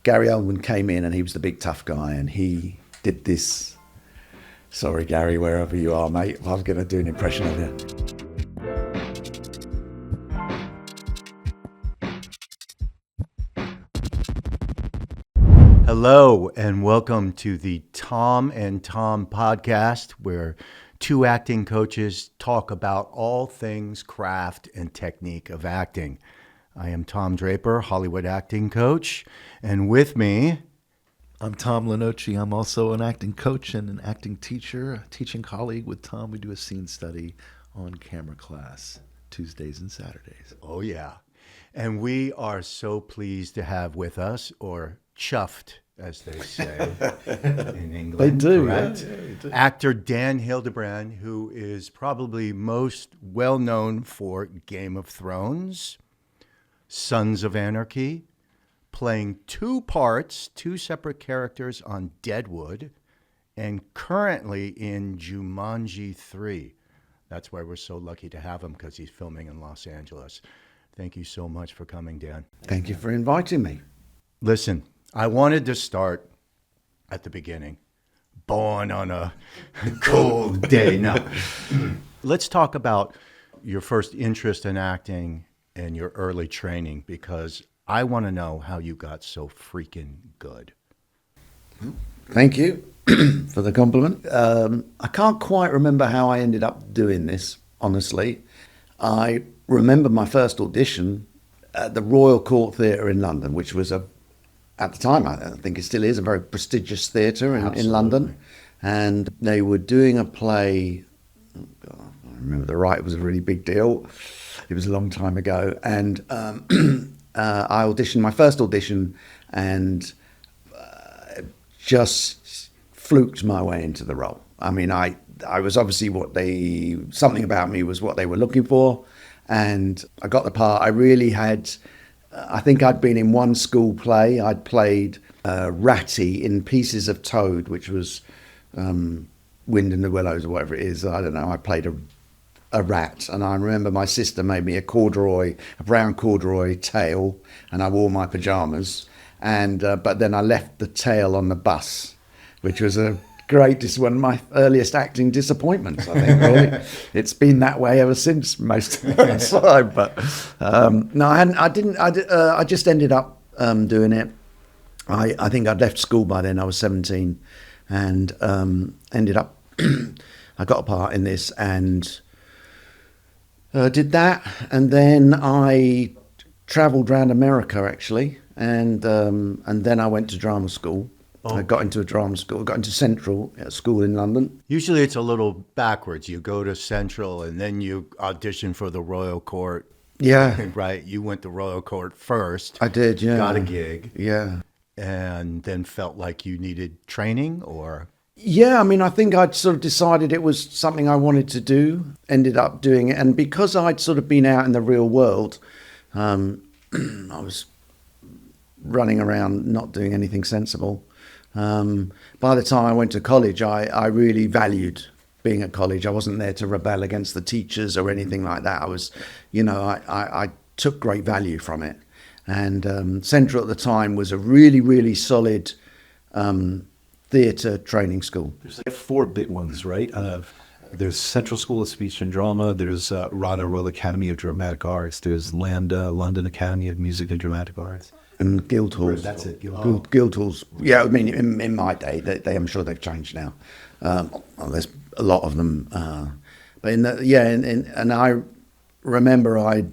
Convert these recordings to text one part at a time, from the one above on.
Gary Oldman came in and he was the big tough guy, and he did this. Sorry, Gary, wherever you are, mate, I was going to do an impression of you. Hello, and welcome to the Tom and Tom podcast, where two acting coaches talk about all things craft and technique of acting. I am Tom Draper, Hollywood acting coach, and with me... I'm Tom Lenoci. I'm also an acting coach and an acting teacher, a teaching colleague with Tom. We do a scene study on camera class Tuesdays and Saturdays. Oh, yeah. And we are so pleased to have with us, or chuffed, as they say in England. They do, correct? Yeah, they do. Actor Dan Hildebrand, who is probably most well known for Game of Thrones, Sons of Anarchy, playing two separate characters on Deadwood, and currently in Jumanji 3. That's why we're so lucky to have him, because he's filming in Los Angeles. Thank you so much for coming, Dan. Thank you for inviting me. Listen, I wanted to start at the beginning. Born on a cold day. No. Let's talk about your first interest in acting and your early training, because I want to know how you got so freaking good. Thank you for the compliment. I can't quite remember how I ended up doing this, honestly. I remember my first audition at the Royal Court Theatre in London, which was at the time, I think it still is, a very prestigious theatre in London. And they were doing a play. Oh God, I remember the writer was a really big deal. It was a long time ago. And I auditioned, my first audition, and just fluked my way into the role. I mean, I was obviously something about me was what they were looking for. And I got the part. I really had, I think I'd been in one school play. I'd played Ratty in Pieces of Toad, which was Wind in the Willows or whatever it is. I don't know. I played a rat, and I remember my sister made me a brown corduroy tail, and I wore my pajamas. And but then I left the tail on the bus, which was one of my earliest acting disappointments, I think, really. It's been that way ever since most of the time. But no, I just ended up doing it. I think I'd left school by then. I was 17, and ended up, I got a part in this and did that. And then I travelled around America, actually, and then I went to drama school. Oh. I got into a drama school, got into Central School in London. Usually it's a little backwards. You go to Central and then you audition for the Royal Court. Yeah. Right? You went to Royal Court first. I did, yeah. Got a gig. Yeah. And then felt like you needed training, or? Yeah, I mean, I think I'd sort of decided it was something I wanted to do, ended up doing it. And because I'd sort of been out in the real world, I was running around not doing anything sensible. By the time I went to college, I really valued being at college. I wasn't there to rebel against the teachers or anything like that. I was, I took great value from it. And Central at the time was a really, really solid theatre training school. There's like 4 big ones, right? There's Central School of Speech and Drama. There's RADA, Royal Academy of Dramatic Arts. There's LAMDA, London Academy of Music and Dramatic Arts. And Guildhalls. That's it, Guildhalls. Yeah, I mean, in my day, I'm sure they've changed now. Well, there's a lot of them. But and I remember I'd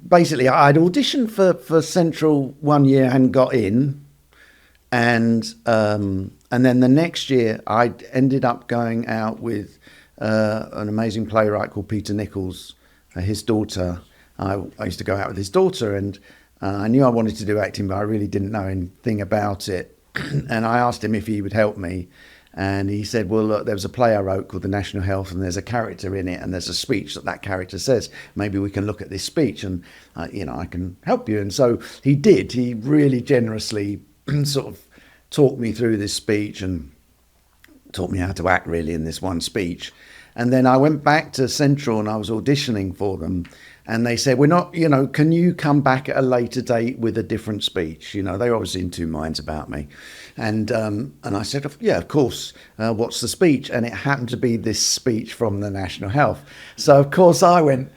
basically I'd auditioned for Central one year and got in, and then the next year I ended up going out with an amazing playwright called Peter Nichols, his daughter. I used to go out with his daughter, and I knew I wanted to do acting, but I really didn't know anything about it. And I asked him if he would help me, and he said, well, look, there was a play I wrote called The National Health, and there's a character in it, and there's a speech that character says. Maybe we can look at this speech, and I can help you. And so he did. He really generously sort of talked me through this speech and taught me how to act, really, in this one speech. And then I went back to Central, and I was auditioning for them. And they said, we're not, can you come back at a later date with a different speech? They were obviously in two minds about me. And I said, yeah, of course. What's the speech? And it happened to be this speech from the National Health. So, of course, I went,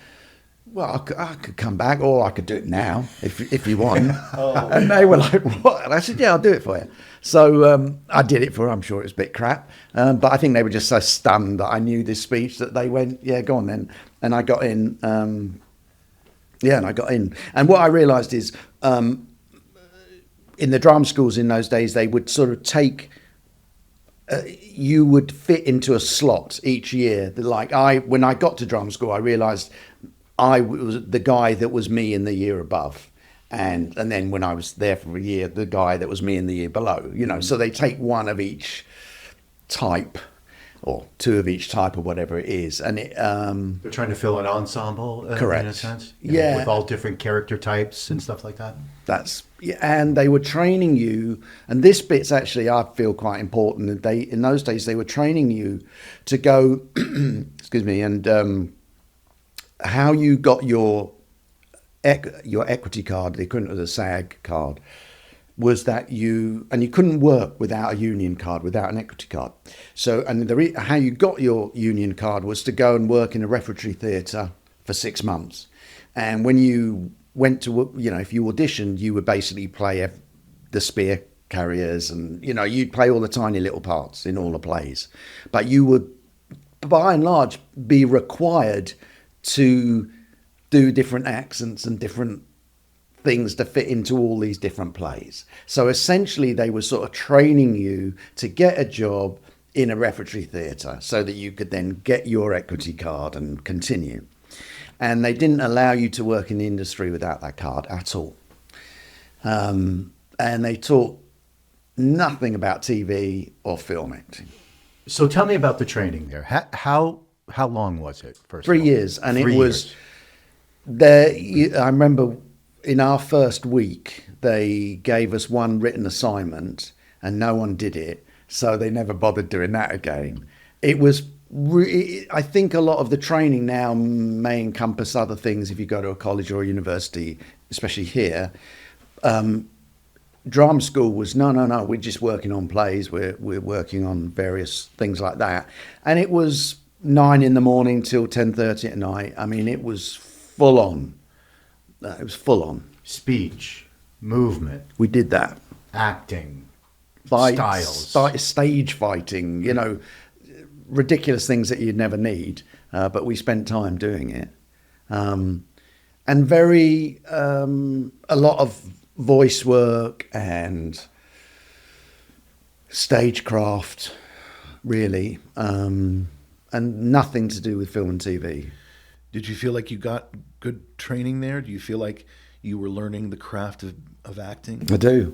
well, I could come back, or I could do it now if you want. And they were like, what? And I said, yeah, I'll do it for you. So I did it for her. I'm sure it was a bit crap. But I think they were just so stunned that I knew this speech that they went, yeah, go on then. And I got in. And I got in. And what I realised is in the drama schools in those days, they would sort of take... you would fit into a slot each year. Like when I got to drama school, I realised... I was the guy that was me in the year above, and then when I was there for a year, the guy that was me in the year below. So they take one of each type, or two of each type, or whatever it is, and it. They're trying to fill an ensemble, correct, in a sense. Yeah, with all different character types and stuff like that. And they were training you, and this bit's actually I feel quite important. In those days they were training you to go, excuse me, and. How you got your equity card, the equivalent of the SAG card, was that you couldn't work without a union card, without an equity card. So, and how you got your union card was to go and work in a repertory theatre for 6 months. And when you went to, if you auditioned, you would basically play the spear carriers, and you'd play all the tiny little parts in all the plays. But you would, by and large, be required to do different accents and different things to fit into all these different plays. So essentially they were sort of training you to get a job in a repertory theatre so that you could then get your equity card and continue. And they didn't allow you to work in the industry without that card at all. And they taught nothing about TV or film acting. So tell me about the training there. How long was it? First 3 years, and 3 it was there. I remember in our first week they gave us one written assignment, and no one did it, so they never bothered doing that again. It was. I think a lot of the training now may encompass other things if you go to a college or a university, especially here. Drama school was no, we're just working on plays. We're working on various things like that, and it was 9 a.m. till 10:30 at night. I mean, it was full on. It was full on. Speech, movement. We did that. Acting, styles. Stage fighting, ridiculous things that you'd never need. But we spent time doing it. And a lot of voice work and stagecraft, really. And nothing to do with film and TV. Did you feel like you got good training there? Do you feel like you were learning the craft of acting? I do.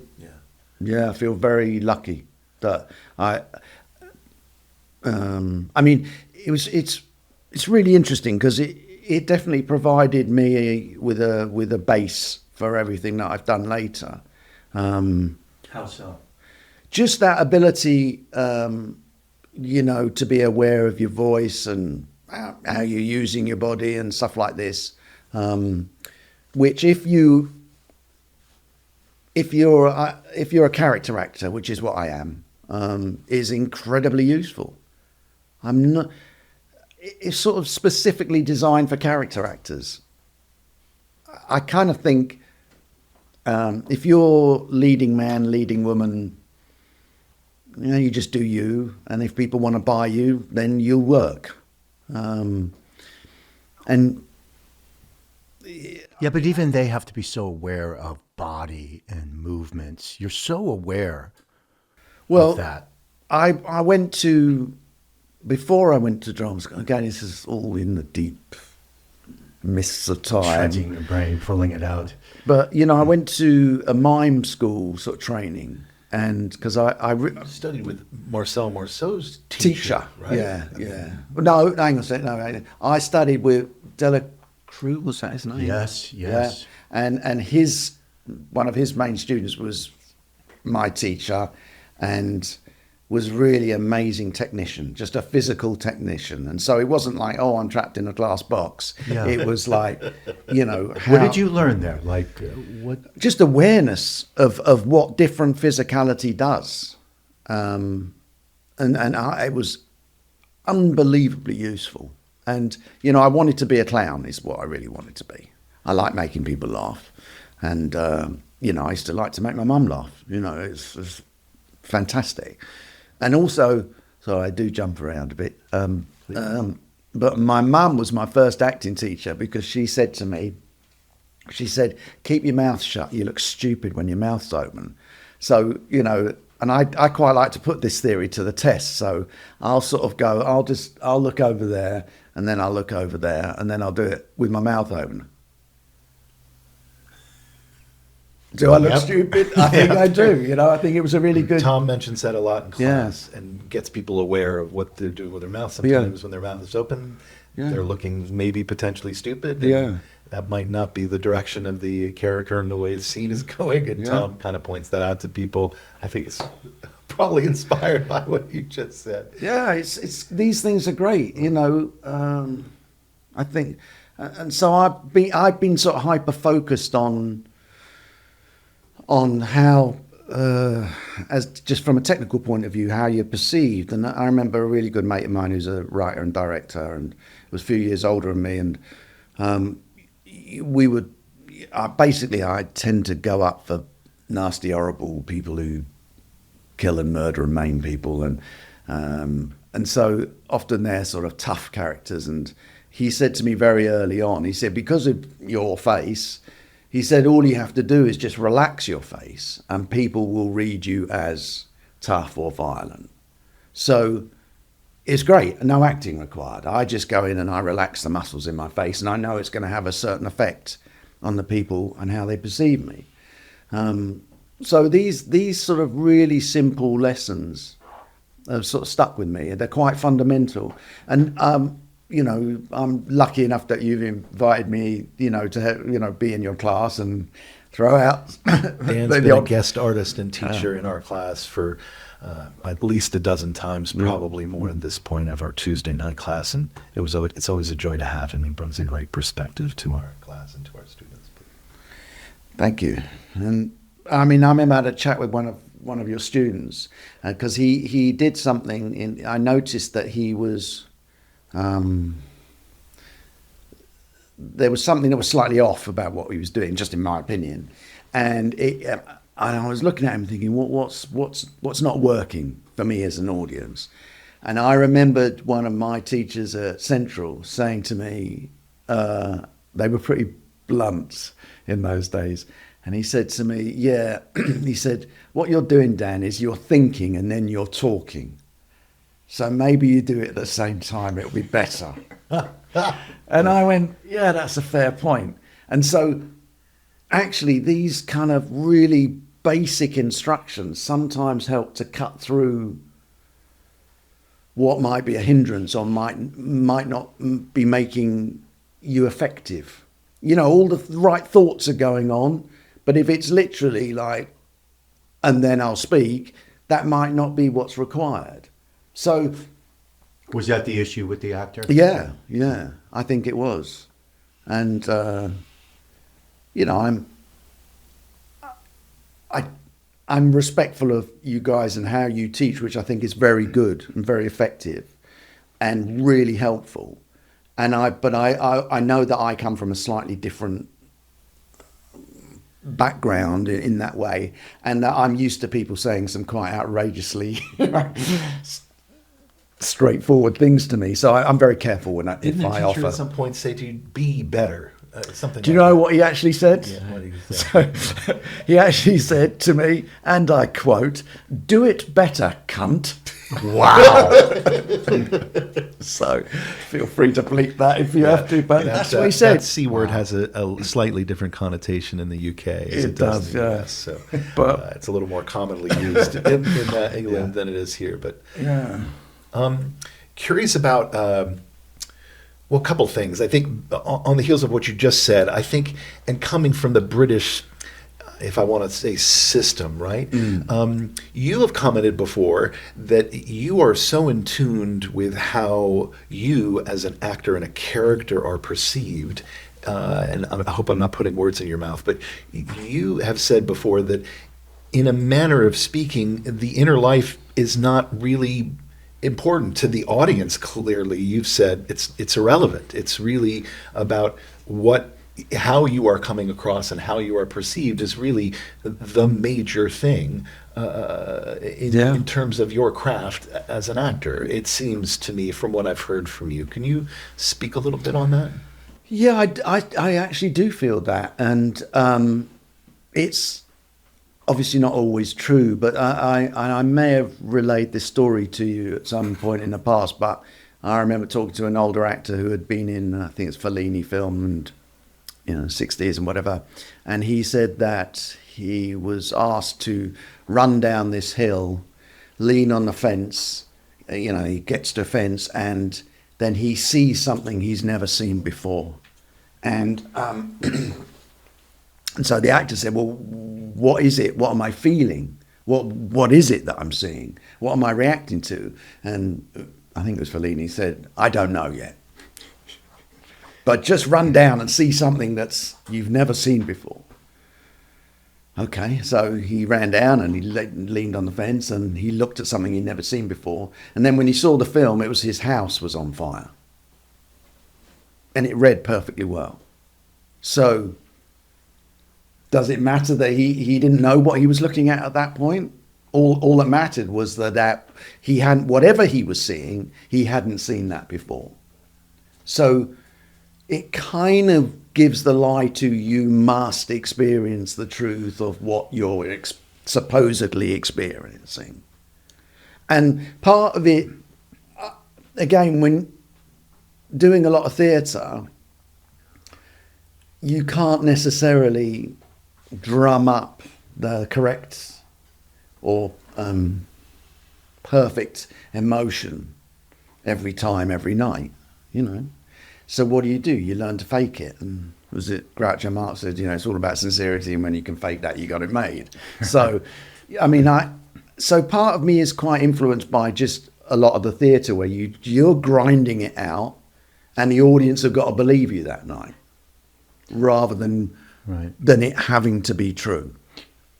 Yeah, I feel very lucky that I mean, it's really interesting because it definitely provided me with a base for everything that I've done later. How so? Just that ability. To be aware of your voice and how you're using your body and stuff like this, which if you're a character actor, which is what I am, is incredibly useful. It's sort of specifically designed for character actors. I kind of think if you're leading man, leading woman, you just do you, and if people want to buy you, then you'll work. But even they have to be so aware of body and movements. You're so aware of that. I went to, before I went to drama school, again, this is all in the deep mists of time. Shredding your brain, pulling it out. But, I went to a mime school sort of training. And because I studied with Marcel Marceau's teacher, right? Yeah. No, hang on a second. No, I studied with Delacroix, was that his name? Yes. Yeah. And one of his main students was my teacher, and was really amazing technician, just a physical technician. And so it wasn't like, oh, I'm trapped in a glass box. Yeah. It was like, you know, What did you learn there? Like, what? just awareness of what different physicality does. It was unbelievably useful. And, you know, I wanted to be a clown is what I really wanted to be. I like making people laugh. And, you know, I used to like to make my mum laugh. You know, it's fantastic. And also, so I do jump around a bit. But my mum was my first acting teacher because she said to me, she said, keep your mouth shut. You look stupid when your mouth's open. So, you know, and I quite like to put this theory to the test. So I'll sort of go, I'll look over there, and then I'll look over there, and then I'll do it with my mouth open. Do I look stupid? I think I do. You know, I think it was a really good... Tom mentions that a lot in class and gets people aware of what they're doing with their mouth. Sometimes when their mouth is open, they're looking maybe potentially stupid. And that might not be the direction of the character and the way the scene is going. And Tom kind of points that out to people. I think it's probably inspired by what you just said. Yeah, it's these things are great. You know, I think... And so I've been sort of hyper-focused on how, as just from a technical point of view, how you're perceived. And I remember a really good mate of mine who's a writer and director and was a few years older than me. And I tend to go up for nasty, horrible people who kill and murder and maim people. And so often they're sort of tough characters. And he said to me very early on, he said, because of your face... He said, all you have to do is just relax your face and people will read you as tough or violent. So it's great, no acting required. I just go in and I relax the muscles in my face and I know it's going to have a certain effect on the people and how they perceive me. So these sort of really simple lessons have sort of stuck with me. They're quite fundamental. And you know, I'm lucky enough that you've invited me, you know, to be in your class and throw out. Dan's been a guest artist and teacher in our class for at least a dozen times, probably more at this point of our Tuesday night class, and it's always a joy to have him. He brings a great perspective to our class and to our students. Thank you. And I mean, I remember I had a chat with one of your students because he did something. I noticed that he was. There was something that was slightly off about what he was doing, just in my opinion, and I was looking at him thinking, what's not working for me as an audience? And I remembered one of my teachers at Central saying to me, they were pretty blunt in those days, and he said to me, he said, what you're doing, Dan, is you're thinking and then you're talking. So maybe you do it at the same time, it'll be better. And I went, yeah, that's a fair point. And so actually these kind of really basic instructions sometimes help to cut through what might be a hindrance or might not be making you effective. You know, all the right thoughts are going on, but if it's literally like, and then I'll speak, that might not be what's required. So, was that the issue with the actor? Yeah, I think it was, and you know, I'm respectful of you guys and how you teach, which I think is very good and very effective, and really helpful. And I know that I come from a slightly different background in that way, and that I'm used to people saying some quite outrageously straightforward things to me, so I'm very careful when if I offer. Didn't at some point say to you, "Be better"? Something. Do you know what he actually said? Yeah, what did he say? So, he actually said to me, and I quote, "Do it better, cunt." Wow. So feel free to bleep that if you have to, but that's what he said. That C word has a slightly different connotation in the UK as it does in the US. So, but it's a little more commonly used in England than it is here. But curious about, well, a couple things. I think on the heels of what you just said, I think, and coming from the British if I want to say system, right? You have commented before that you are so in tune with how you as an actor and a character are perceived. And I hope I'm not putting words in your mouth, but you have said before that in a manner of speaking, the inner life is not really important to the audience. Clearly, you've said it's irrelevant. It's really about how you are coming across and how you are perceived is really the major thing in terms of your craft as an actor. It seems to me, from what I've heard from you. Can you speak a little bit on that? Yeah, I actually do feel that, and it's obviously not always true, but I may have relayed this story to you at some point in the past, but I remember talking to an older actor who had been in, I think it's Fellini film, and 60s and whatever, and he said that he was asked to run down this hill, lean on the fence, he gets to a fence, and then he sees something he's never seen before. And and so the actor said, well, what is it? What am I feeling? What is it that I'm seeing? What am I reacting to? And I think it was Fellini said, I don't know yet. But just run down and see something you've never seen before. Okay, so he ran down and he leaned on the fence and he looked at something he'd never seen before. And then when he saw the film, it was his house was on fire. And it read perfectly well. So does it matter that he didn't know what he was looking at that point? All that mattered was that he hadn't, whatever he was seeing, he hadn't seen that before. So it kind of gives the lie to you must experience the truth of what you're supposedly experiencing. And part of it, again, when doing a lot of theatre, you can't necessarily drum up the correct or perfect emotion every time, every night, So what do? You learn to fake it. And was it Groucho Marx said, it's all about sincerity, and when you can fake that, you got it made. So, so part of me is quite influenced by just a lot of the theatre where you're grinding it out and the audience have got to believe you that night rather than it having to be true.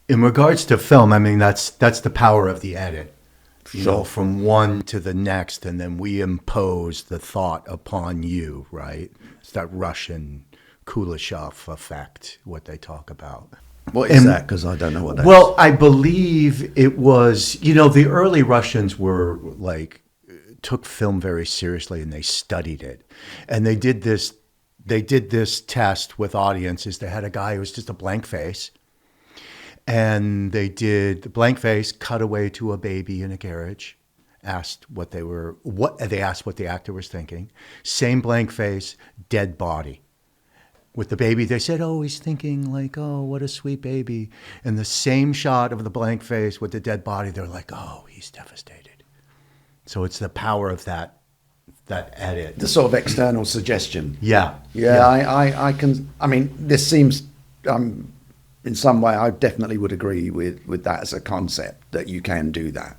In regards to film, that's the power of the edit. From one to the next, and then we impose the thought upon you, right? It's that Russian Kuleshov effect, what they talk about. What is that? Because I don't know what that is. Well, I believe it was, the early Russians were took film very seriously and they studied it. And they did this test with audiences. They had a guy who was just a blank face. And they did the blank face, cut away to a baby in a garage, asked what the actor was thinking. Same blank face, dead body. With the baby, they said, oh, he's thinking what a sweet baby. And the same shot of the blank face with the dead body, they're like, oh, he's devastated. So it's the power of that edit. The sort of external suggestion. Yeah. I can, this seems, in some way, I definitely would agree with that as a concept, that you can do that.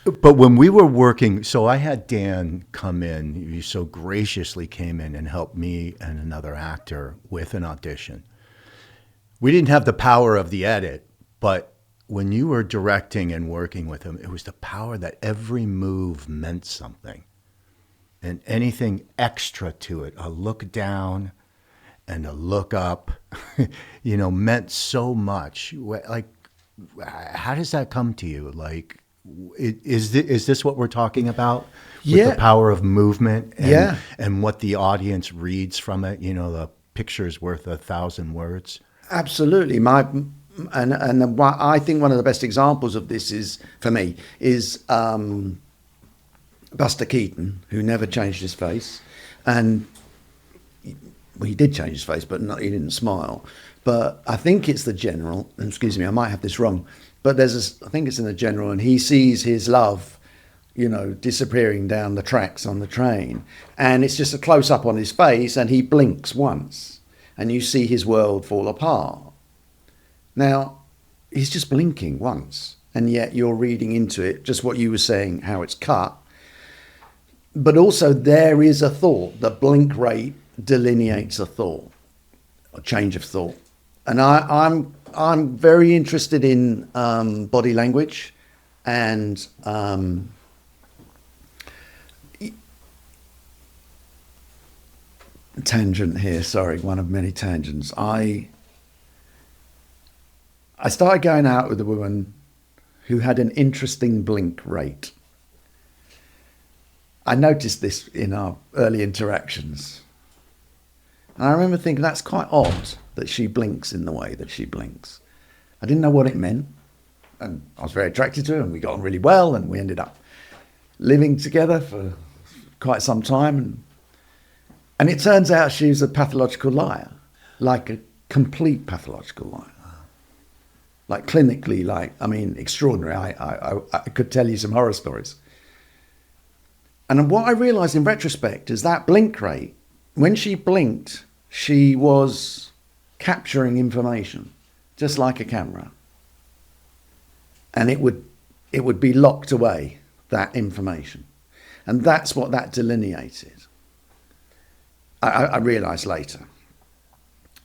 But when we were working, so I had Dan come in, he so graciously came in and helped me and another actor with an audition. We didn't have the power of the edit, but when you were directing and working with him, it was the power that every move meant something. And anything extra to it, a look down and a look up, meant so much. How does that come to you? Is this what we're talking about? With the power of movement and what the audience reads from it, the picture's worth 1,000 words? Absolutely. I think one of the best examples of this is Buster Keaton, who never changed his face. And he did change his face, but he didn't smile. But I think it's the general, excuse me, I might have this wrong, but I think it's in the general, and he sees his love, disappearing down the tracks on the train. And it's just a close-up on his face, and he blinks once, and you see his world fall apart. Now, he's just blinking once, and yet you're reading into it, just what you were saying, how it's cut. But also there is a thought. The blink rate delineates a thought, a change of thought. And I'm very interested in body language and tangent here, sorry, one of many tangents. I started going out with a woman who had an interesting blink rate. I noticed this in our early interactions. And I remember thinking that's quite odd that she blinks in the way that she blinks. I didn't know what it meant. And I was very attracted to her, and we got on really well, and we ended up living together for quite some time. And it turns out she's a pathological liar, like a complete pathological liar. Like clinically, extraordinary. I could tell you some horror stories. And what I realized in retrospect is that blink rate, when she blinked, she was capturing information, just like a camera. And it would be locked away, that information. And that's what that delineated. I realized later.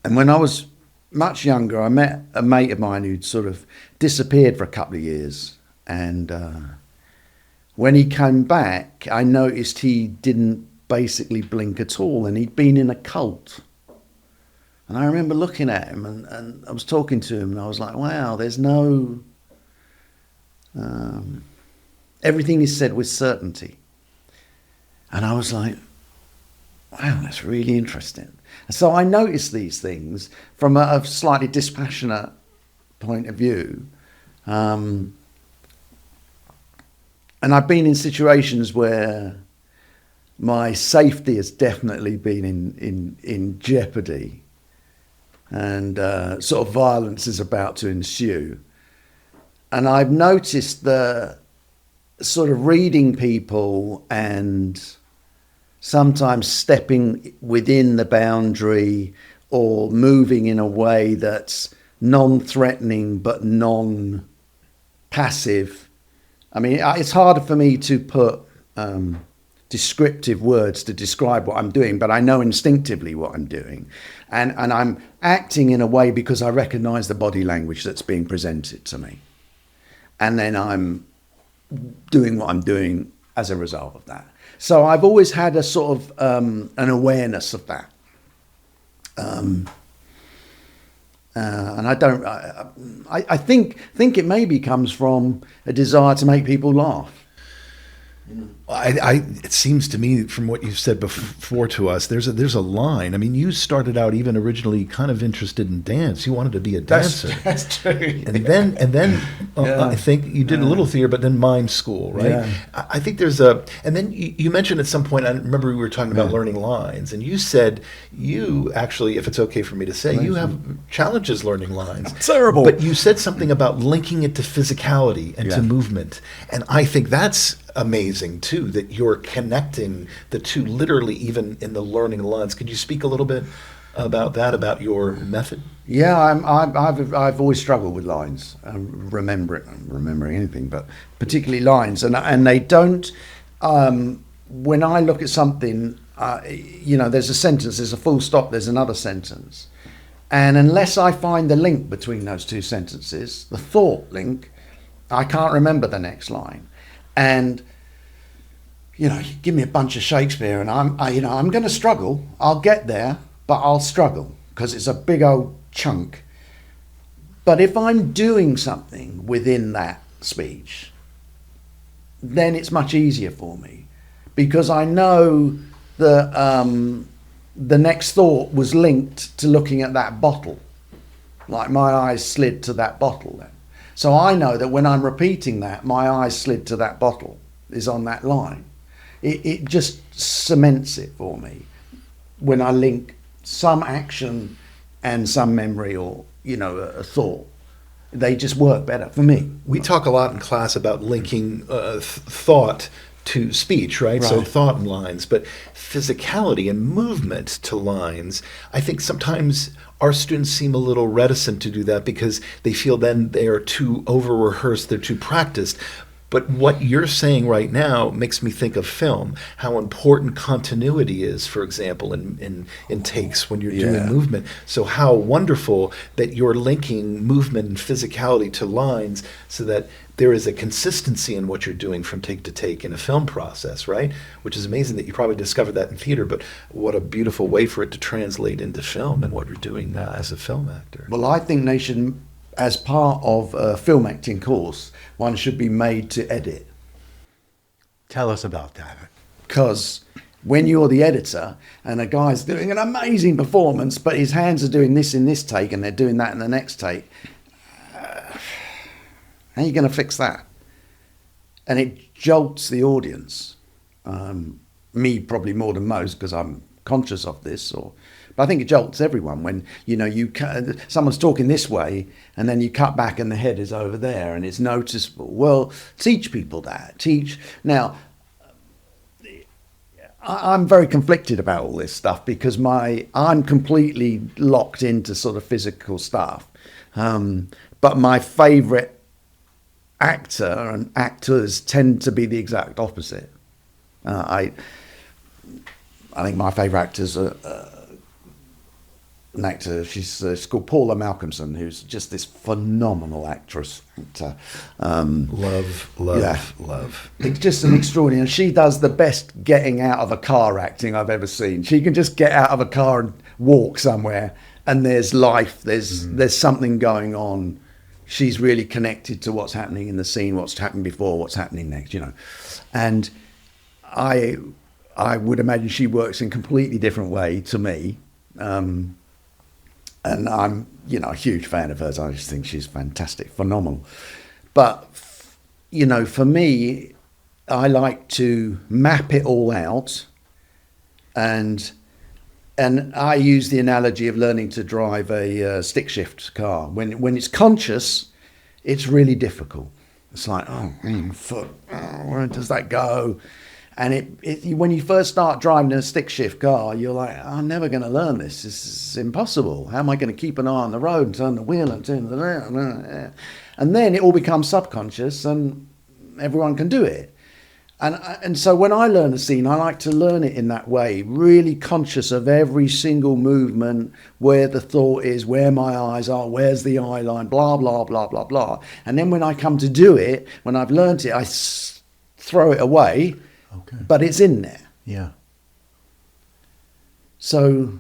And when I was much younger, I met a mate of mine who'd sort of disappeared for a couple of years. And when he came back, I noticed he didn't basically blink at all, and he'd been in a cult. And I remember looking at him, and I was talking to him, and I was like, wow, there's no... everything is said with certainty. And I was like, wow, that's really interesting. And so I noticed these things from a slightly dispassionate point of view. And I've been in situations where my safety has definitely been in jeopardy, and sort of violence is about to ensue. And I've noticed the sort of reading people and sometimes stepping within the boundary or moving in a way that's non-threatening but non-passive. I mean, it's harder for me to put descriptive words to describe what I'm doing, but I know instinctively what I'm doing. And I'm acting in a way because I recognize the body language that's being presented to me. And then I'm doing what I'm doing as a result of that. So I've always had a sort of an awareness of that. And I think it maybe comes from a desire to make people laugh. It seems to me from what you've said before to us, there's a line. I mean, you started out even originally kind of interested in dance. You wanted to be a dancer. That's true. And then I think you did a little theater, but then mime school, right? Yeah. I think and then you mentioned at some point, I remember we were talking about learning lines, and you said you actually, if it's okay for me to say, you have challenges learning lines. Terrible. But you said something about linking it to physicality and to movement. And I think that's amazing too, that you're connecting the two literally even in the learning lines. Could you speak a little bit about that, about your method? Yeah, I've always struggled with lines, remembering anything, but particularly lines, and they don't. When I look at something, there's a sentence, there's a full stop, there's another sentence, and unless I find the link between those two sentences, the thought link, I can't remember the next line. And you give me a bunch of Shakespeare, and I'm going to struggle. I'll get there, but I'll struggle because it's a big old chunk. But if I'm doing something within that speech, then it's much easier for me, because I know that the next thought was linked to looking at that bottle. Like my eyes slid to that bottle then. So I know that when I'm repeating that, my eyes slid to that bottle is on that line. It just cements it for me when I link some action and some memory or, a thought. They just work better for me. We talk a lot in class about linking thought to speech, right? So thought and lines, but physicality and movement to lines. I think sometimes our students seem a little reticent to do that because they feel then they are too over-rehearsed, they're too practiced. But what you're saying right now makes me think of film, how important continuity is, for example, in takes when you're doing movement. So how wonderful that you're linking movement and physicality to lines so that there is a consistency in what you're doing from take to take in a film process, right? Which is amazing that you probably discovered that in theater, but what a beautiful way for it to translate into film and what you're doing now as a film actor. Well, I think they should, as part of a film acting course, one should be made to edit. Tell us about that. Because when you're the editor and a guy's doing an amazing performance, but his hands are doing this in this take and they're doing that in the next take, how are you going to fix that? And it jolts the audience. Me probably more than most because I'm conscious of this, but I think it jolts everyone when someone's talking this way and then you cut back and the head is over there and it's noticeable. Well, teach people that. Now, I'm very conflicted about all this stuff because I'm completely locked into sort of physical stuff. But my favourite actor and actors tend to be the exact opposite. I think my favourite actor's an actor. She's called Paula Malcolmson, who's just this phenomenal actor. Love. It's just an extraordinary. And she does the best getting out of a car acting I've ever seen. She can just get out of a car and walk somewhere, and there's life. There's something going on. She's really connected to what's happening in the scene, what's happened before, what's happening next. And I would imagine she works in a completely different way to me. And I'm, a huge fan of hers. I just think she's fantastic, phenomenal. But, for me, I like to map it all out. And I use the analogy of learning to drive a stick shift car. When it's conscious, it's really difficult. It's like, foot, where does that go? And when you first start driving a stick shift car, you're like, I'm never going to learn this. This is impossible. How am I going to keep an eye on the road and turn the wheel and turn the... And then it all becomes subconscious and everyone can do it. And so when I learn a scene, I like to learn it in that way, really conscious of every single movement, where the thought is, where my eyes are, where's the eye line, blah, blah, blah, blah, blah. And then when I come to do it, when I've learnt it, I throw it away. Okay. But it's in there. Yeah. So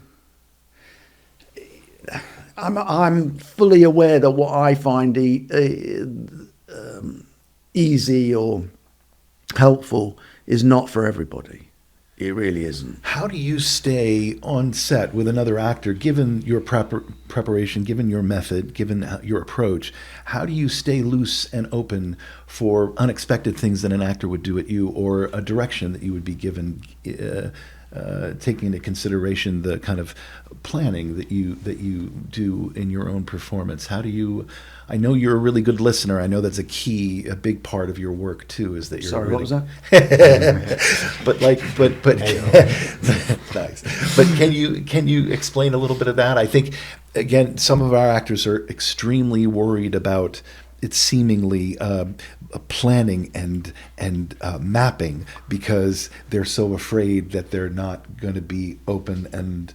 I'm fully aware that what I find easy or helpful is not for everybody. It really isn't. How do you stay on set with another actor, given your preparation, given your method, given your approach? How do you stay loose and open for unexpected things that an actor would do at you, or a direction that you would be given, taking into consideration the kind of planning that you do in your own performance? How do you? I know you're a really good listener. I know that's a big part of your work too. Is that you're sorry? Really, what was that? but nice. But can you explain a little bit of that? I think again, some of our actors are extremely worried about it seemingly planning and mapping because they're so afraid that they're not going to be open and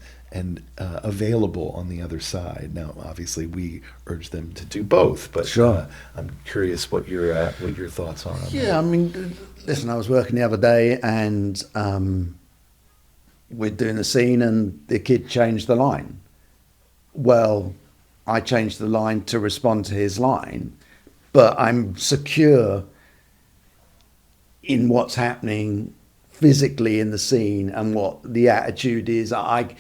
available on the other side. Now, obviously, we urge them to do both, but sure. I'm curious what your thoughts are on that. Yeah, I mean, listen, I was working the other day and we're doing a scene and the kid changed the line. Well, I changed the line to respond to his line, but I'm secure in what's happening physically in the scene and what the attitude is. I'm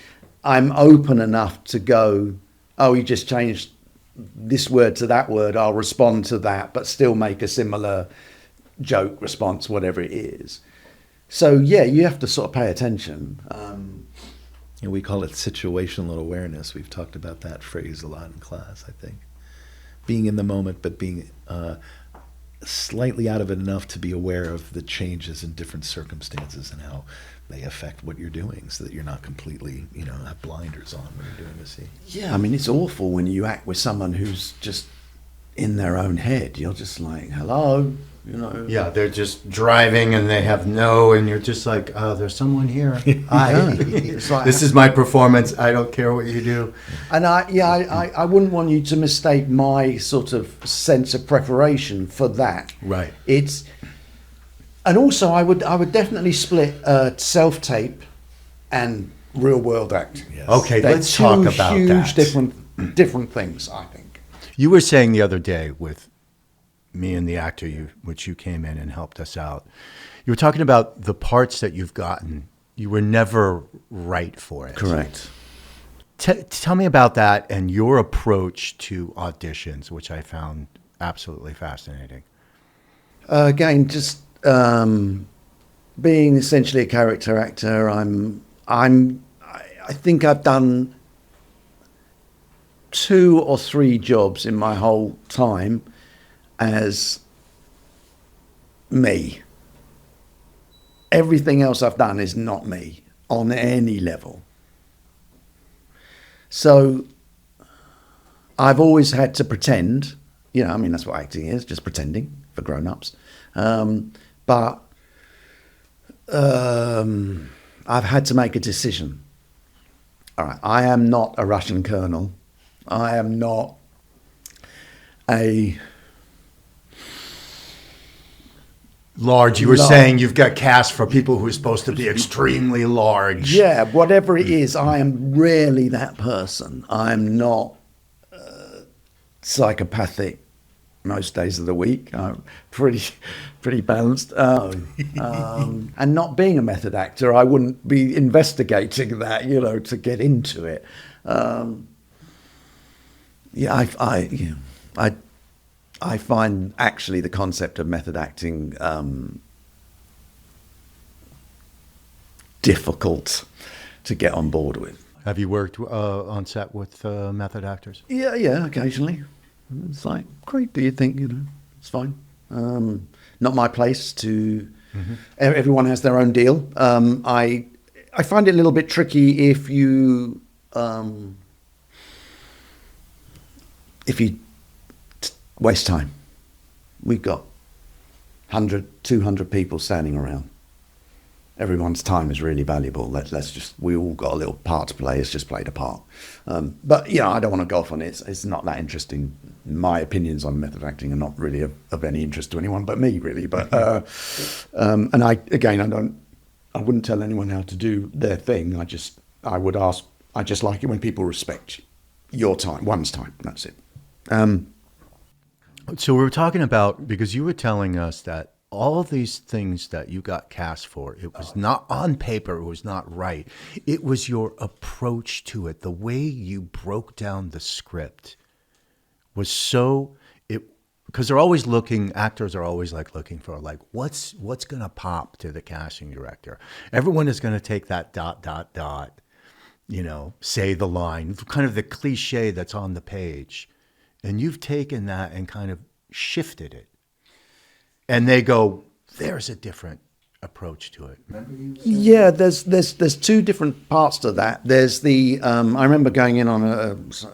open enough to go, oh, you just changed this word to that word, I'll respond to that, but still make a similar joke response, whatever it is. So, yeah, you have to sort of pay attention. We call it situational awareness. We've talked about that phrase a lot in class, I think. Being in the moment, but being slightly out of it enough to be aware of the changes in different circumstances and how they affect what you're doing, so that you're not completely, have blinders on when you're doing the scene. Yeah, I mean, it's awful when you act with someone who's just in their own head. You're just like, hello, Yeah, they're just driving and they have and you're just like, there's someone here. Hi. It's like, This is my performance. I don't care what you do. and I wouldn't want you to mistake my sort of sense of preparation for that. Right. And also I would definitely split self-tape and real world acting. Yes. Okay, They're let's talk two about huge that. different things, I think. You were saying the other day with me and the actor, which you came in and helped us out, you were talking about the parts that you've gotten. You were never right for it. Correct. Tell me about that and your approach to auditions, which I found absolutely fascinating. Again, just being essentially a character actor, I think I've done 2 or 3 jobs in my whole time as me. Everything else I've done is not me on any level. So I've always had to pretend, that's what acting is, just pretending for grown-ups. But I've had to make a decision. All right, I am not a Russian colonel. I am not a... Large. You were saying you've got cast for people who are supposed to be extremely large. Yeah, whatever it is, I am rarely that person. I'm not psychopathic most days of the week. I'm pretty balanced. And not being a method actor, I wouldn't be investigating that, to get into it. I find actually the concept of method acting difficult to get on board with. Have you worked on set with method actors? Yeah, occasionally. It's like, great, do you think, it's fine. Not my place to... Mm-hmm. Everyone has their own deal. I find it a little bit tricky if you waste time. We've got 100, 200 people standing around. Everyone's time is really valuable. We all got a little part to play. Let's just play the part. But, I don't want to go off on it. It's not that interesting. My opinions on method acting are not really of any interest to anyone but me, really. But, and I wouldn't tell anyone how to do their thing. I just like it when people respect your time, one's time. That's it. So we were talking about, because you were telling us that all of these things that you got cast for, it was not on paper, it was not right. It was your approach to it. The way you broke down the script was so, because they're always actors are always looking for what's going to pop to the casting director. Everyone is going to take that ... say the line, kind of the cliche that's on the page. And you've taken that and kind of shifted it. And they go, there's a different approach to it. Yeah, there's 2 different parts to that. There's the, I remember going in on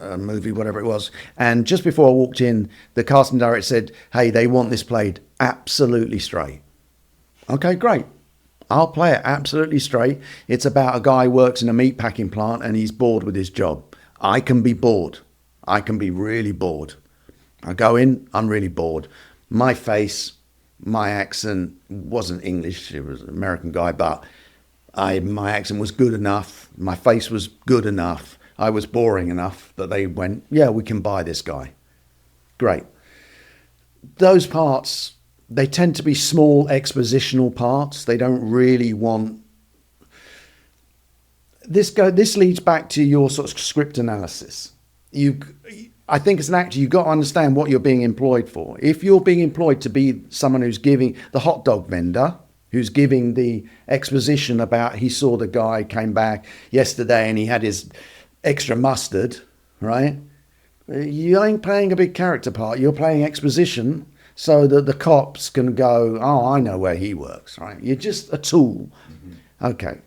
a movie, whatever it was, and just before I walked in, the casting director said, hey, they want this played absolutely straight. Okay, great. I'll play it absolutely straight. It's about a guy who works in a meat packing plant and he's bored with his job. I can be bored. I can be really bored. I go in, I'm really bored. My face, my accent wasn't English, it was an American guy, but my accent was good enough. My face was good enough. I was boring enough that they went, yeah, we can buy this guy. Great. Those parts, they tend to be small expositional parts. They don't really want... This leads back to your sort of script analysis. I think as an actor, you've got to understand what you're being employed for. If you're being employed to be someone who's giving the hot dog vendor, who's giving the exposition about he saw the guy came back yesterday and he had his extra mustard, right? You ain't playing a big character part. You're playing exposition. so that the cops can go, oh, I know where he works, right? You're just a tool. Okay.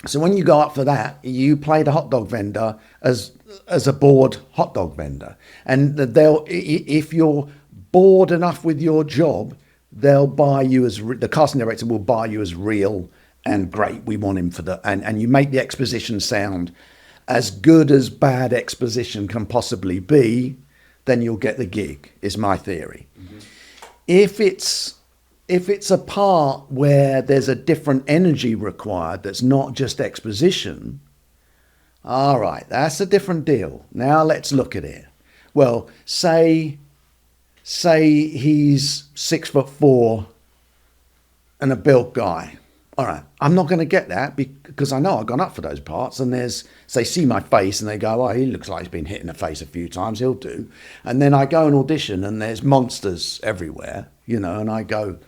So when you go up for that, you play the hot dog vendor as a bored hot dog vendor. And if you're bored enough with your job, they'll buy you the casting director will buy you as real and great. We want him for and you make the exposition sound as good as bad exposition can possibly be, then you'll get the gig, is my theory. Mm-hmm. If it's a part where there's a different energy required that's not just exposition, all right, that's a different deal. Now let's look at it. Well, say he's 6'4" and a built guy. All right, I'm not going to get that because I know I've gone up for those parts, and they see my face and they go, oh, he looks like he's been hit in the face a few times, he'll do. And then I go and audition and there's monsters everywhere, and I go,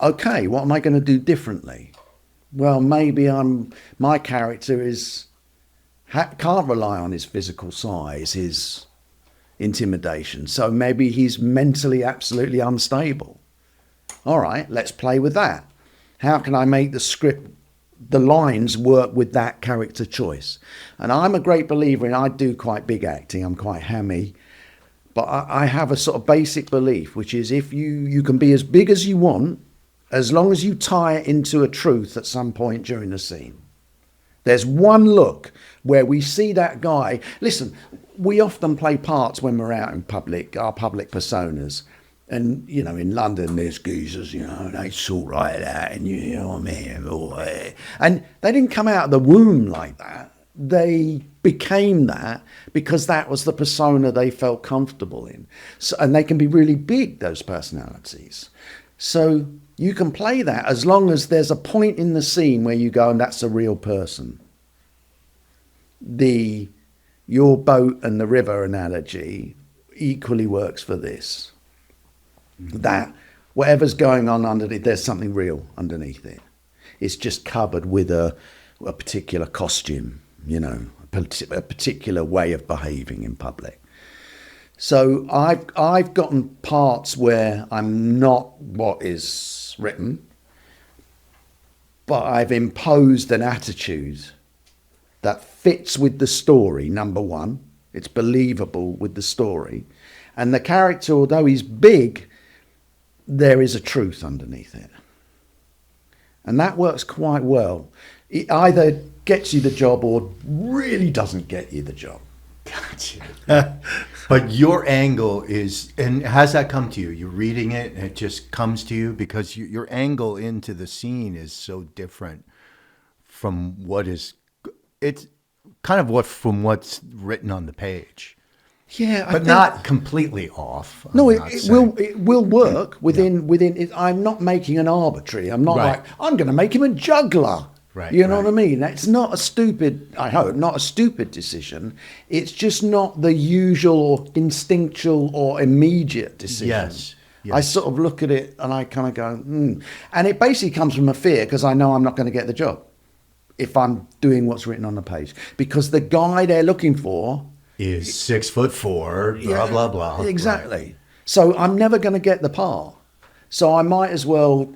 okay, what am I going to do differently? Well, maybe my character can't rely on his physical size, his intimidation. So maybe he's mentally absolutely unstable. All right, let's play with that. How can I make the script, the lines work with that character choice? And I'm a great believer in, I do quite big acting, I'm quite hammy, but I have a sort of basic belief, which is if you can be as big as you want, as long as you tie it into a truth at some point during the scene. There's one look where we see that guy. Listen, we often play parts when we're out in public, our public personas. And, in London, there's geezers, they talk like that, and you know what I mean? Boy. And they didn't come out of the womb like that. They became that because that was the persona they felt comfortable in. So, and they can be really big, those personalities. So you can play that as long as there's a point in the scene where you go, and that's a real person. Your boat and the river analogy equally works for this. That whatever's going on underneath, there's something real underneath it. It's just covered with a particular costume, a particular way of behaving in public. So I've gotten parts where I'm not what is written, but I've imposed an attitude that fits with the story, number one. It's believable with the story. And the character, although he's big, there is a truth underneath it. And that works quite well. It either gets you the job or really doesn't get you the job. Gotcha. But your angle is, and how's that come to you? You're reading it and it just comes to you because your angle into the scene is so different from it's kind of from what's written on the page. Yeah, but not completely off. No, it will work within it. I'm not making an arbitrary. I'm not like I'm going to make him a juggler. Right. You know what I mean? It's not a stupid. I hope not a stupid decision. It's just not the usual or instinctual or immediate decision. Yes. I sort of look at it and I kind of go, and it basically comes from a fear because I know I'm not going to get the job if I'm doing what's written on the page because the guy they're looking for is 6'4", blah, blah, blah. Exactly. Right. So I'm never going to get the part. So I might as well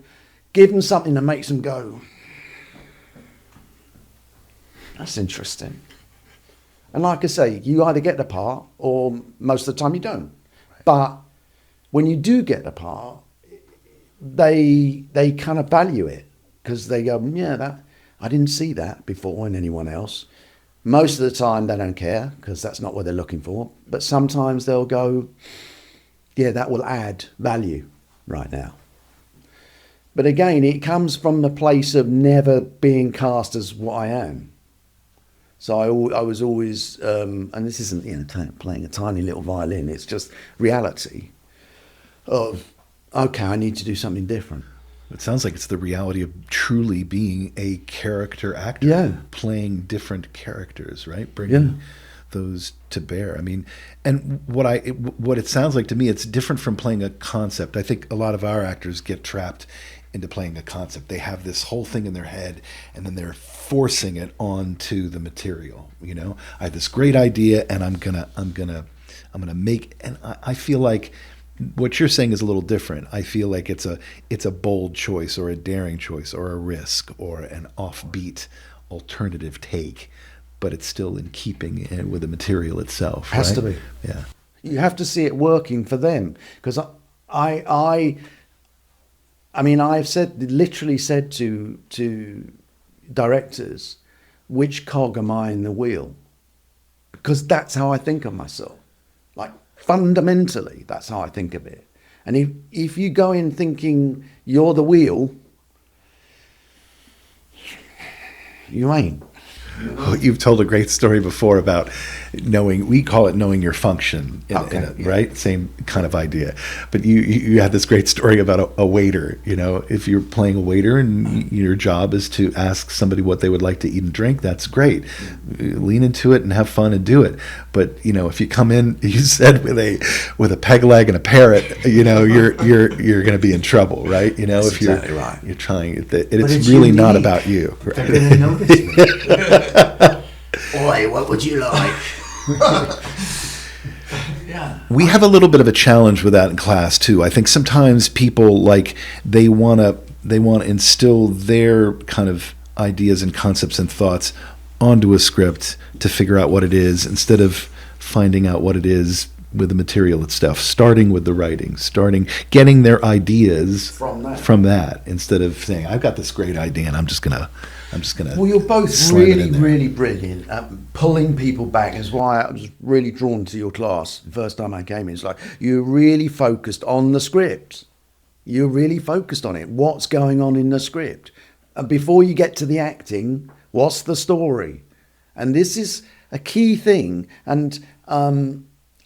give them something that makes them go, that's interesting. And like I say, you either get the part or most of the time you don't. Right. But when you do get the part, they kind of value it because they go, I didn't see that before in anyone else. Most of the time they don't care because that's not what they're looking for. But sometimes they'll go, that will add value right now. But again, it comes from the place of never being cast as what I am. So I was always, and this isn't playing a tiny little violin, it's just reality of, okay, I need to do something different. It sounds like it's the reality of truly being a character actor, playing different characters, right? Bringing those to bear. I mean, and what it sounds like to me, it's different from playing a concept. I think a lot of our actors get trapped into playing a concept. They have this whole thing in their head, and then they're forcing it onto the material. I have this great idea, and I'm gonna make. And I feel like what you're saying is a little different. I feel like it's a bold choice or a daring choice or a risk or an offbeat alternative take, but it's still in keeping with the material itself. Has right? to be. Yeah. You have to see it working for them, because I mean, I've literally said to directors, which cog am I in the wheel? Because that's how I think of myself. Like, fundamentally, that's how I think of it. And if you go in thinking you're the wheel, you ain't. You've told a great story before about we call it knowing your function, right? Same kind of idea. But you had this great story about a waiter. If you're playing a waiter and your job is to ask somebody what they would like to eat and drink, that's great. Lean into it and have fun and do it. But if you come in, you said with a peg leg and a parrot, you're going to be in trouble, right? That's if you're exactly right. You're trying, it's really not about you. Right? They're going to notice me. Oi, what would you like? Yeah. We have a little bit of a challenge with that in class too. I think sometimes people they want to instill their kind of ideas and concepts and thoughts onto a script to figure out what it is, instead of finding out what it is with the material itself, starting with the writing, getting their ideas from that, instead of saying, I've got this great idea and I'm just gonna Well, you're both really brilliant at pulling people back. Is why I was really drawn to your class the first time I came in. It's like you're really focused on the script. You're really focused on it. What's going on in the script? And before you get to the acting, what's the story? And this is a key thing. And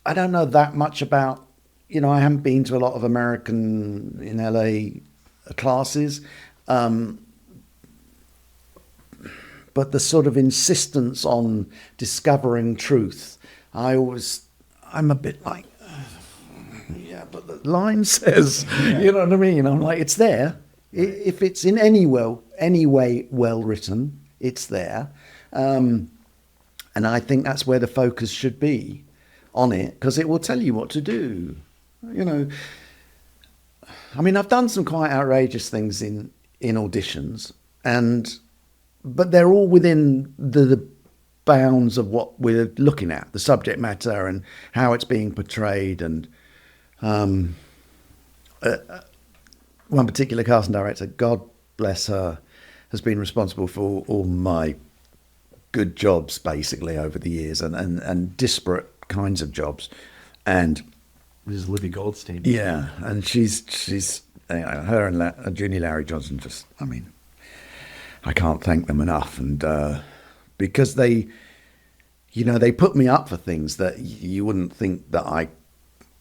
I don't know that much about, I haven't been to a lot of American in LA classes. But the sort of insistence on discovering truth, I'm a bit like, yeah, but the line says, you know what I mean? I'm like, it's there. If it's in any way well written, it's there. And I think that's where the focus should be on it, because it will tell you what to do. I mean, I've done some quite outrageous things in auditions, but they're all within the bounds of what we're looking at, the subject matter and how it's being portrayed. And one particular casting director, God bless her, has been responsible for all my good jobs basically over the years, and disparate kinds of jobs. And This is Libby Goldstein. yeah, and she's her and Junie Larry Johnson, just, I mean, I can't thank them enough. And because they put me up for things that you wouldn't think that I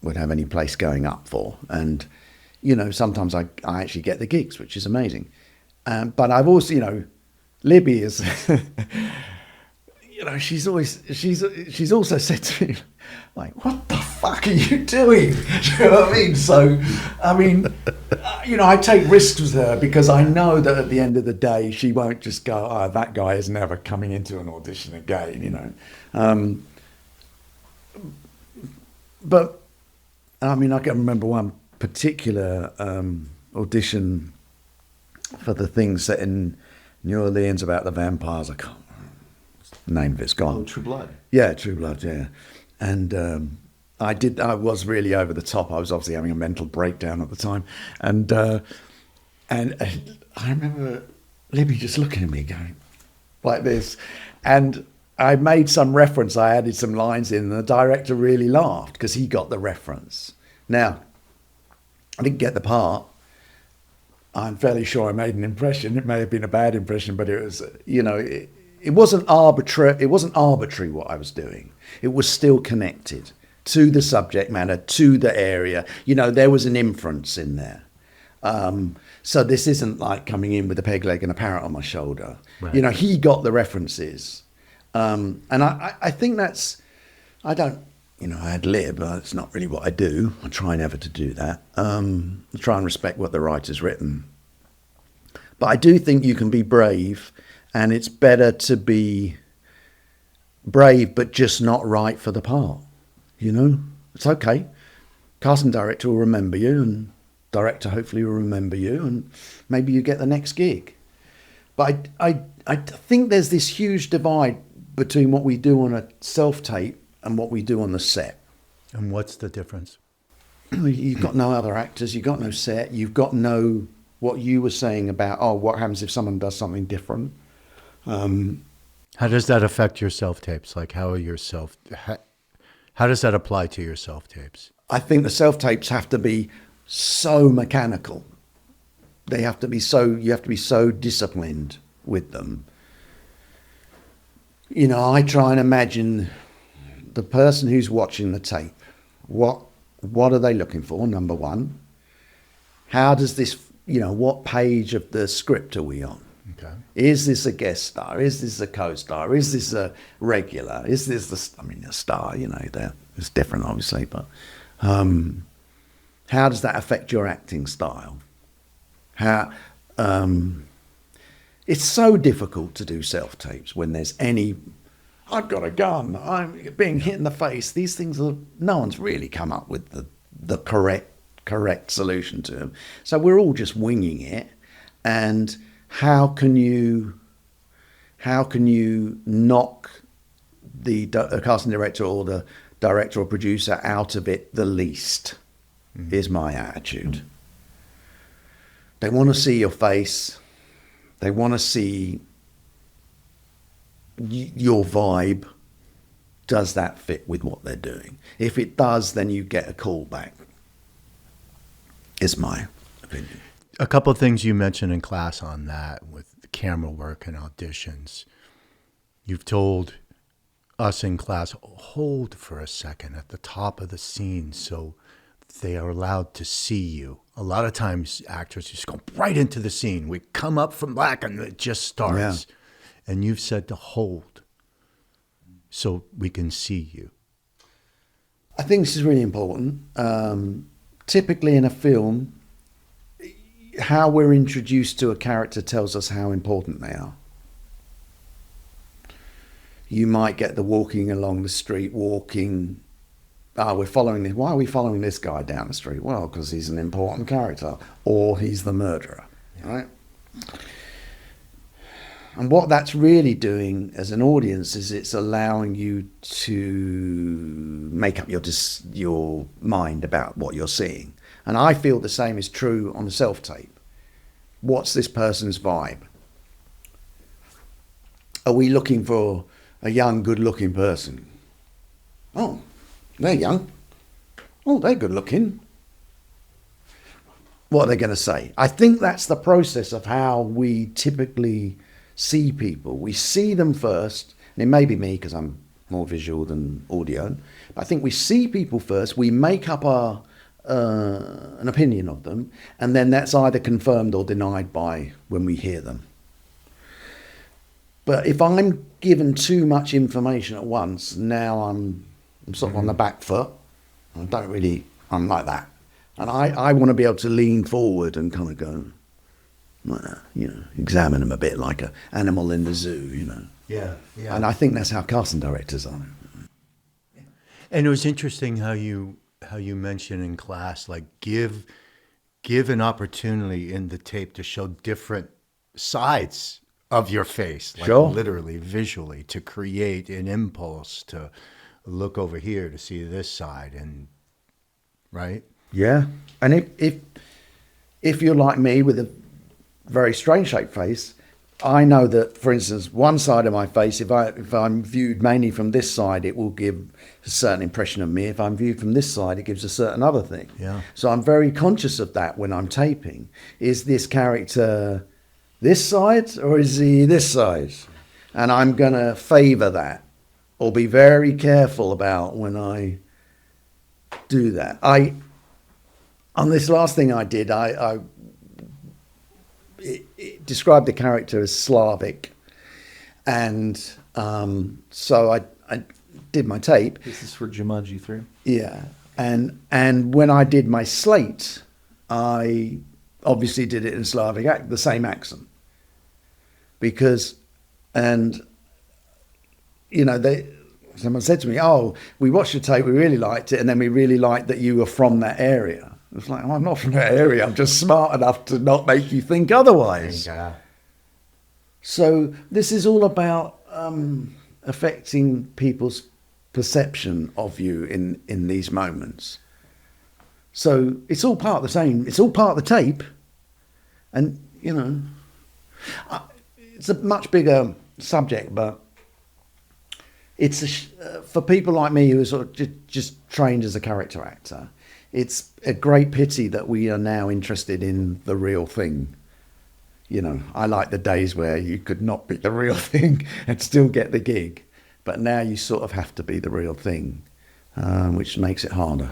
would have any place going up for. And, sometimes I actually get the gigs, which is amazing. But I've also, Libby is, she's also said to me, like, what the fuck are you doing? Do you know what I mean? So, I mean, I take risks with her because I know that at the end of the day, she won't just go, oh, that guy is never coming into an audition again, But, I mean, I can remember one particular audition for the thing set in New Orleans about the vampires. I can't remember the name of it's gone. Oh, True Blood. Yeah, True Blood, yeah. And I was really over the top. I was obviously having a mental breakdown at the time. And I remember Libby just looking at me going like this. And I made some reference. I added some lines in, and the director really laughed because he got the reference. Now, I didn't get the part. I'm fairly sure I made an impression. It may have been a bad impression, but it was, it wasn't arbitrary. It wasn't arbitrary what I was doing. It was still connected to the subject matter, to the area. There was an inference in there. So this isn't like coming in with a peg leg and a parrot on my shoulder. Right. He got the references. And I think that's, I don't, ad lib. It's not really what I do. I try never to do that. I try and respect what the writer's written. But I do think you can be brave, and it's better to be brave but just not right for the part. It's okay. casting director will remember you, and director hopefully will remember you, and maybe you get the next gig. But I think there's this huge divide between what we do on a self-tape and what we do on the set. And what's the difference? You've got no other actors, you've got no set, you've got no, what you were saying about, oh, what happens if someone does something different? How does that affect your self-tapes? Like how does that apply to your self-tapes? I think the self-tapes have to be so mechanical. They have to be so, you have to be so disciplined with them. You know, I try and imagine the person who's watching the tape. What are they looking for, number one? How does this, you know, what page of the script are we on? Okay. Is this a guest star? Is this a co-star? Is this a regular? Is this a star, you know, it's different obviously, but how does that affect your acting style? It's so difficult to do self-tapes when there's any, I've got a gun, I'm being hit in the face. These things are, no one's really come up with the correct solution to them. So we're all just winging it. And how can you knock the casting director or the director or producer out of it the least, is my attitude. They want to see your face. They want to see your vibe. Does that fit with what they're doing? If it does, then you get a call back, is my opinion. A couple of things you mentioned in class on that with the camera work and auditions. You've told us in class, hold for a second at the top of the scene so they are allowed to see you. A lot of times actors just go right into the scene. We come up from black and it just starts. Yeah. And you've said to hold so we can see you. I think this is really important. Typically in a film, how we're introduced to a character tells us how important they are. You might get the walking along the street, we're following this. Why are we following this guy down the street? Well, because he's an important character, or he's the murderer, right? And what that's really doing as an audience is it's allowing you to make up your mind about what you're seeing. And I feel the same is true on the self-tape. What's this person's vibe? Are we looking for a young, good-looking person? Oh, they're young. Oh, they're good-looking. What are they going to say? I think that's the process of how we typically see people. We see them first, and it may be me because I'm more visual than audio, but I think we see people first, we make up an opinion of them, and then that's either confirmed or denied by when we hear them. But if I'm given too much information at once, now I'm sort of on the back foot. I'm like that. And I want to be able to lean forward and kind of go, you know, examine them a bit like an animal in the zoo, you know. Yeah. And I think that's how casting directors are. And it was interesting how you mentioned in class, like give an opportunity in the tape to show different sides of your face, like sure. Literally, visually, to create an impulse to look over here to see this side, and right? Yeah. And if you're like me with a very strange shaped face, I know that, for instance, one side of my face, if I'm viewed mainly from this side, it will give a certain impression of me. If I'm viewed from this side, it gives a certain other thing. Yeah. So I'm very conscious of that when I'm taping. Is this character this side or is he this side? And I'm going to favour that or be very careful about when I do that. On this last thing I did, it described the character as Slavic, and so I did my tape. This is for Jumanji 3. Yeah, and when I did my slate, I obviously did it in Slavic, the same accent, because, and you know, someone said to me, "Oh, we watched your tape, we really liked it, and then we really liked that you were from that area." It's like, oh, I'm not from that area. I'm just smart enough to not make you think otherwise. So this is all about affecting people's perception of you in these moments. So it's all part of the same. It's all part of the tape, and you know, it's a much bigger subject, but it's for people like me who are sort of just trained as a character actor. It's a great pity that we are now interested in the real thing. You know, I like the days where you could not be the real thing and still get the gig, but now you sort of have to be the real thing, which makes it harder.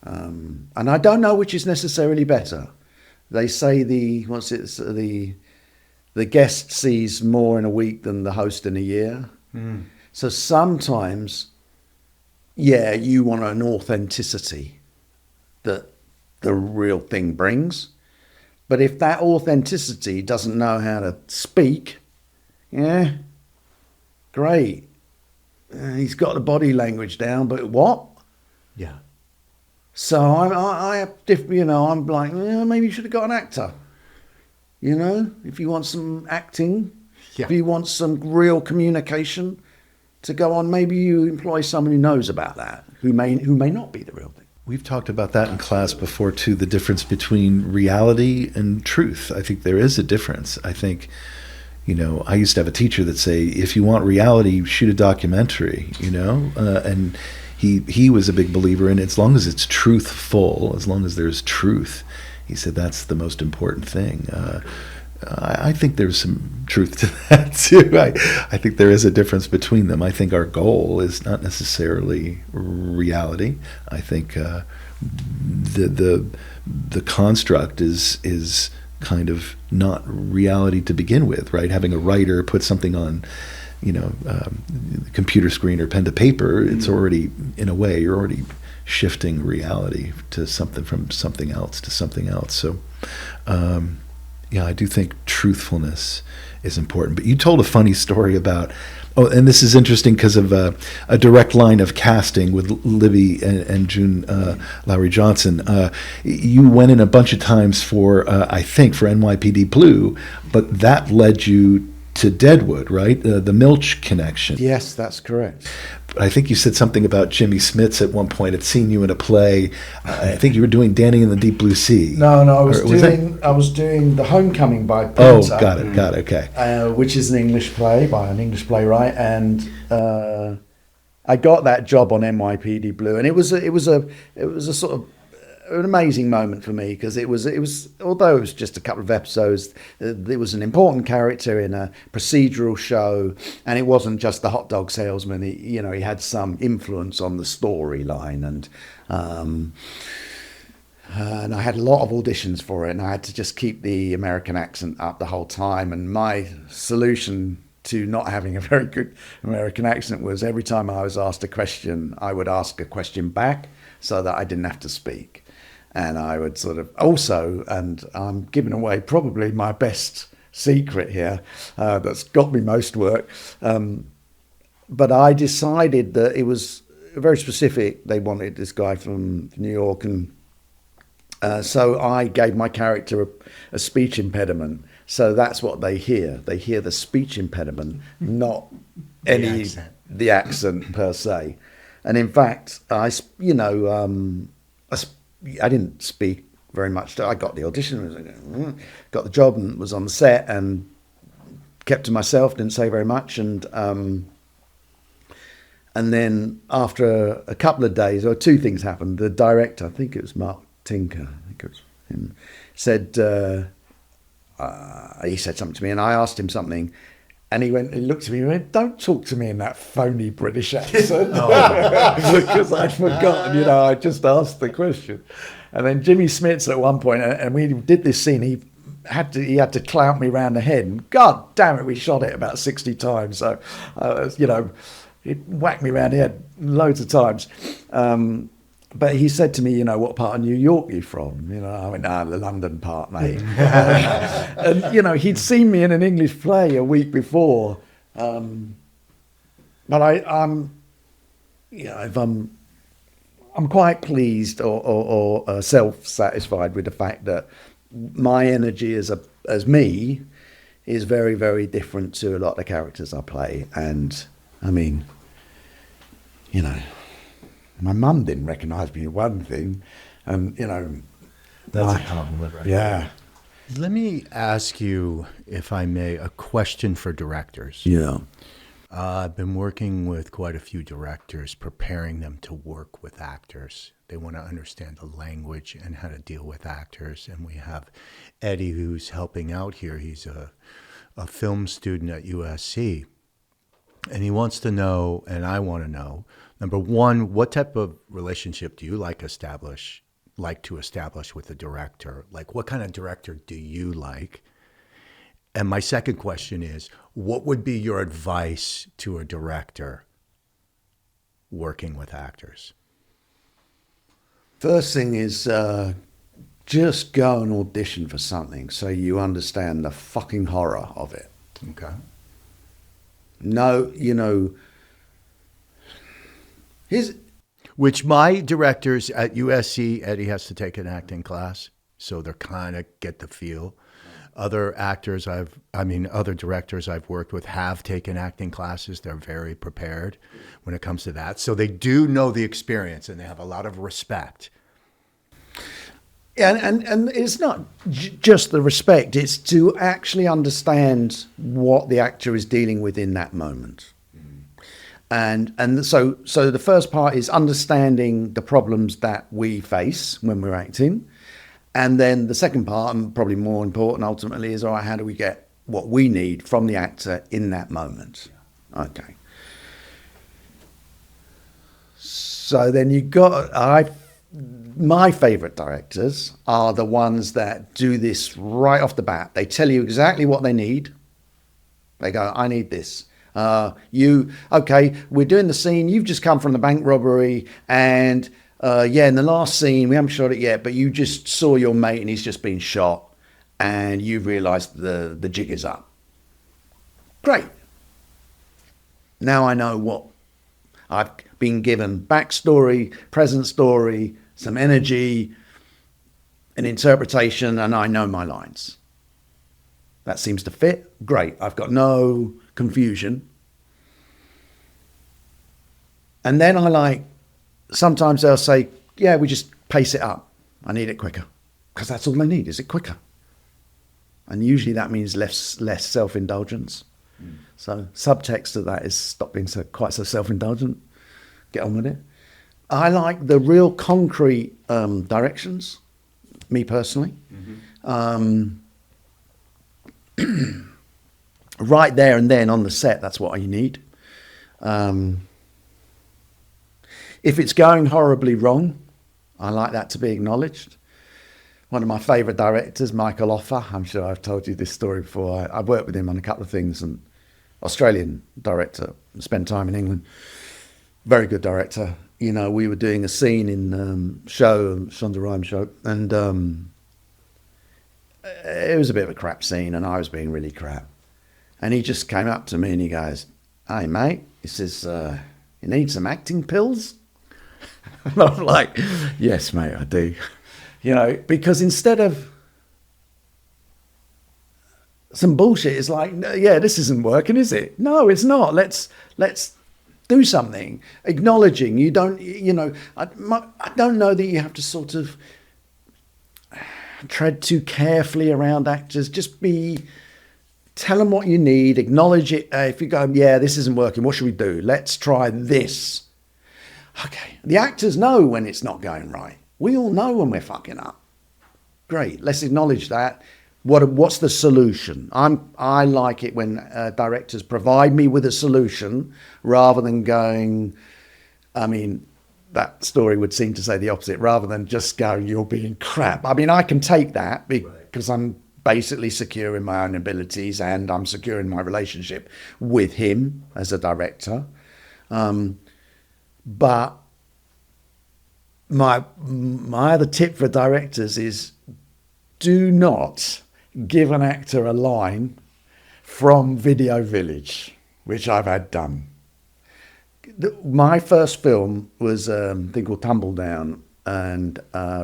And I don't know which is necessarily better. They say the guest sees more in a week than the host in a year. Mm. So sometimes, yeah, you want an authenticity that the real thing brings. But if that authenticity doesn't know how to speak, yeah, great. He's got the body language down, but what? Yeah. So I have different, you know, I'm like, maybe you should have got an actor. You know, if you want some acting, if you want some real communication to go on, maybe you employ someone who knows about that, who may not be the real thing. We've talked about that in class before too, the difference between reality and truth. I think there is a difference. I think, you know, I used to have a teacher that say, if you want reality, shoot a documentary, you know, and he was a big believer in it. As long as it's truthful, as long as there's truth, he said that's the most important thing. I think there's some truth to that too. I think there is a difference between them. I think our goal is not necessarily reality. I think the construct is kind of not reality to begin with, right? Having a writer put something on, you know, computer screen or pen to paper, it's already, in a way, you're already shifting reality to something from something else to something else. So, yeah, I do think truthfulness is important. But you told a funny story about, and this is interesting because of a direct line of casting with Libby and June Lowry Johnson. You went in a bunch of times for, I think, for NYPD Blue, but that led you to Deadwood, right? The Milch connection. Yes, that's correct. I think you said something about Jimmy Smits at one point. Had seen you in a play. I think you were doing Danny in the Deep Blue Sea. No, I was doing The Homecoming by Pinter. Oh, got it, okay. Which is an English play by an English playwright, and I got that job on NYPD Blue, and it was a sort of an amazing moment for me, because it was although it was just a couple of episodes, it was an important character in a procedural show, and it wasn't just the hot dog salesman. He had some influence on the storyline, and I had a lot of auditions for it, and I had to just keep the American accent up the whole time. And my solution to not having a very good American accent was, every time I was asked a question, I would ask a question back so that I didn't have to speak. And I would sort of also, and I'm giving away probably my best secret here, that's got me most work, but I decided that it was very specific. They wanted this guy from New York, and so I gave my character a speech impediment. So that's what they hear. They hear the speech impediment, not the accent per se. And in fact, I didn't speak very much. I got the audition, got the job, and was on the set, and kept to myself, didn't say very much. And then after a couple of days, or two things happened. The director, I think it was Mark Tinker, said, he said something to me, and I asked him something. And he looked at me and went, "Don't talk to me in that phony British accent." Because I'd forgotten, I just asked the question. And then Jimmy Smits at one point, and we did this scene, he had to clout me round the head. And God damn it, we shot it about 60 times. So, he whacked me round the head loads of times. But he said to me, "What part of New York are you from?" I went, "The London part, mate." And, he'd seen me in an English play a week before. But if I'm quite pleased or self-satisfied with the fact that my energy as me is very, very different to a lot of the characters I play. And I mean, my mum didn't recognise me, one thing, and that's a compliment, right? Yeah. Let me ask you, if I may, a question for directors. Yeah. I've been working with quite a few directors, preparing them to work with actors. They want to understand the language and how to deal with actors. And we have Eddie, who's helping out here. He's a film student at USC. And he wants to know, and I want to know, number one, what type of relationship do you like to establish with a director? Like, what kind of director do you like? And my second question is, what would be your advice to a director working with actors? First thing is just go and audition for something so you understand the fucking horror of it. Okay. No, Which my directors at USC, Eddie has to take an acting class, so they're kind of get the feel. Other directors I've worked with have taken acting classes. They're very prepared when it comes to that. So they do know the experience and they have a lot of respect. And it's not just the respect, it's to actually understand what the actor is dealing with in that moment. And so the first part is understanding the problems that we face when we're acting. And then the second part, and probably more important ultimately, is, all right, how do we get what we need from the actor in that moment? Okay. So then my favourite directors are the ones that do this right off the bat. They tell you exactly what they need. They go, I need this. Okay, we're doing the scene. You've just come from the bank robbery and... in the last scene, we haven't shot it yet, but you just saw your mate and he's just been shot and you've realised the jig is up. Great. Now I know what I've been given: backstory, present story, some energy, an interpretation, and I know my lines. That seems to fit. Great. I've got no confusion. And then sometimes they'll say, yeah, we just pace it up. I need it quicker. Because that's all they need, is it quicker. And usually that means less self-indulgence. So subtext of that is stop being quite so self-indulgent. Get on with it. I like the real concrete directions, me personally. Right there and then on the set, that's what you need. If it's going horribly wrong, I like that to be acknowledged. One of my favourite directors, Michael Offer, I'm sure I've told you this story before. I've worked with him on a couple of things, and Australian director, spent time in England. Very good director. We were doing a scene in Shonda Rhimes show, and it was a bit of a crap scene, and I was being really crap. And he just came up to me and he goes, hey, mate, he says, you need some acting pills? And I'm like, yes, mate, I do. Because instead of some bullshit, it's like, yeah, this isn't working, is it? No, it's not. Let's do something. Acknowledging. I don't know that you have to sort of tread too carefully around actors. Just tell them what you need, acknowledge it. If you go, yeah, this isn't working, what should we do? Let's try this. Okay, the actors know when it's not going right. We all know when we're fucking up. Great, let's acknowledge that. What's the solution? I like it when directors provide me with a solution rather than going, that story would seem to say the opposite, rather than just going, you're being crap. I can take that because I'm basically secure in my own abilities and I'm secure in my relationship with him as a director. But my other tip for directors is, do not give an actor a line from Video Village, which I've had done. my first film was a thing called Tumbledown, and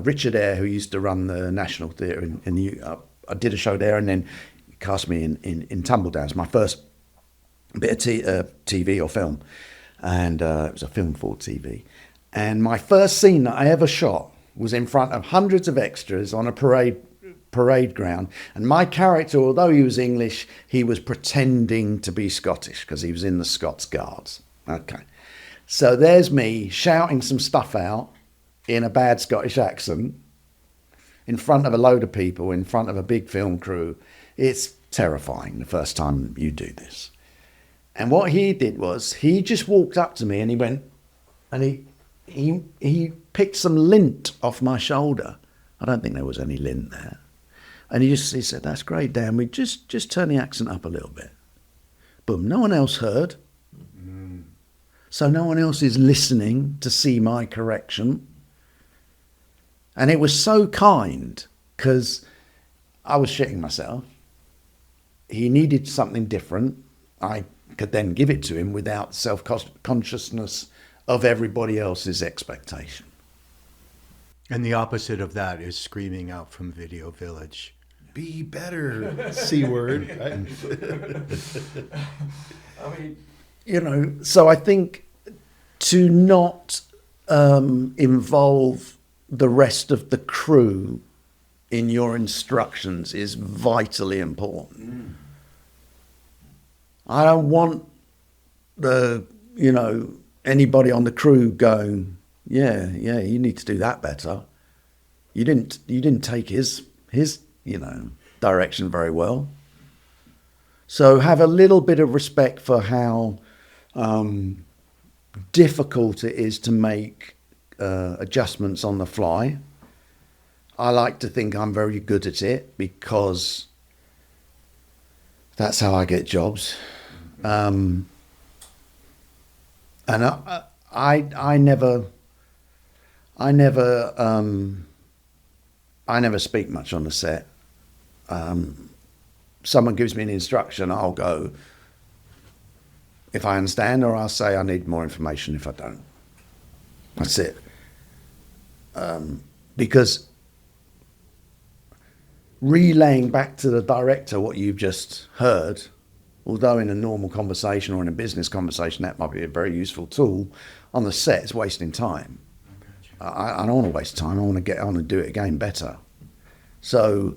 Richard Eyre, who used to run the National Theatre in the I did a show there, and then he cast me in Tumbledown. It's my first bit of TV or film, and it was a film for TV. And my first scene that I ever shot was in front of hundreds of extras on a parade ground, and my character, although he was English, he was pretending to be Scottish because he was in the Scots Guards. Okay, so there's me shouting some stuff out in a bad Scottish accent in front of a load of people, in front of a big film crew. It's terrifying the first time you do this. And what he did was he just walked up to me and he went, and he picked some lint off my shoulder. I don't think there was any lint there. And he said, "That's great, Dan. We just turn the accent up a little bit." Boom. No one else heard. So no one else is listening to see my correction. And it was so kind because I was shitting myself. He needed something different. I could then give it to him without self-consciousness of everybody else's expectation. And the opposite of that is screaming out from Video Village. Be better, C word. I mean, so I think to not involve the rest of the crew in your instructions is vitally important. I don't want anybody on the crew going, yeah, you need to do that better. You didn't take his direction very well. So have a little bit of respect for how difficult it is to make adjustments on the fly. I like to think I'm very good at it because that's how I get jobs. And I never speak much on the set. Someone gives me an instruction, I'll go if I understand, or I'll say I need more information if I don't. That's it. Because relaying back to the director what you've just heard, although in a normal conversation or in a business conversation that might be a very useful tool, on the set it's wasting time. I don't want to waste time. I want to get on and do it again better. So,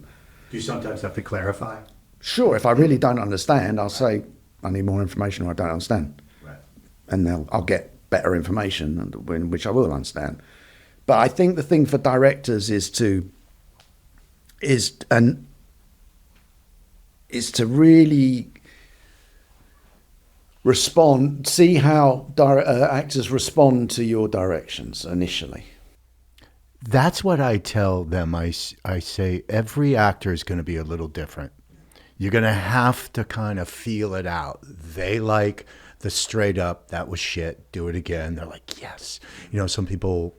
do you sometimes have to clarify? Sure. If I really don't understand, I'll say I need more information, or I don't understand, right. And I'll get better information, which I will understand. But I think the thing for directors is to really respond, see how actors respond to your directions initially. That's what I tell them. I say every actor is going to be a little different. You're going to have to kind of feel it out. They like the straight up, that was shit, do it again. They're like, yes. Some people,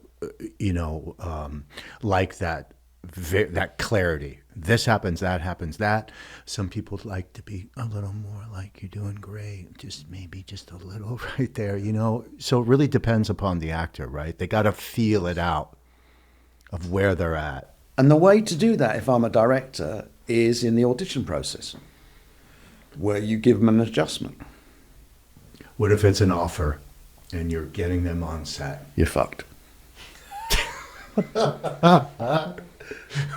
like that clarity. This happens, that happens, that. Some people like to be a little more like, you're doing great, just maybe just a little right there, So it really depends upon the actor, right? They got to feel it out of where they're at. And the way to do that, if I'm a director, is in the audition process, where you give them an adjustment. What if it's an offer and you're getting them on set? You're fucked.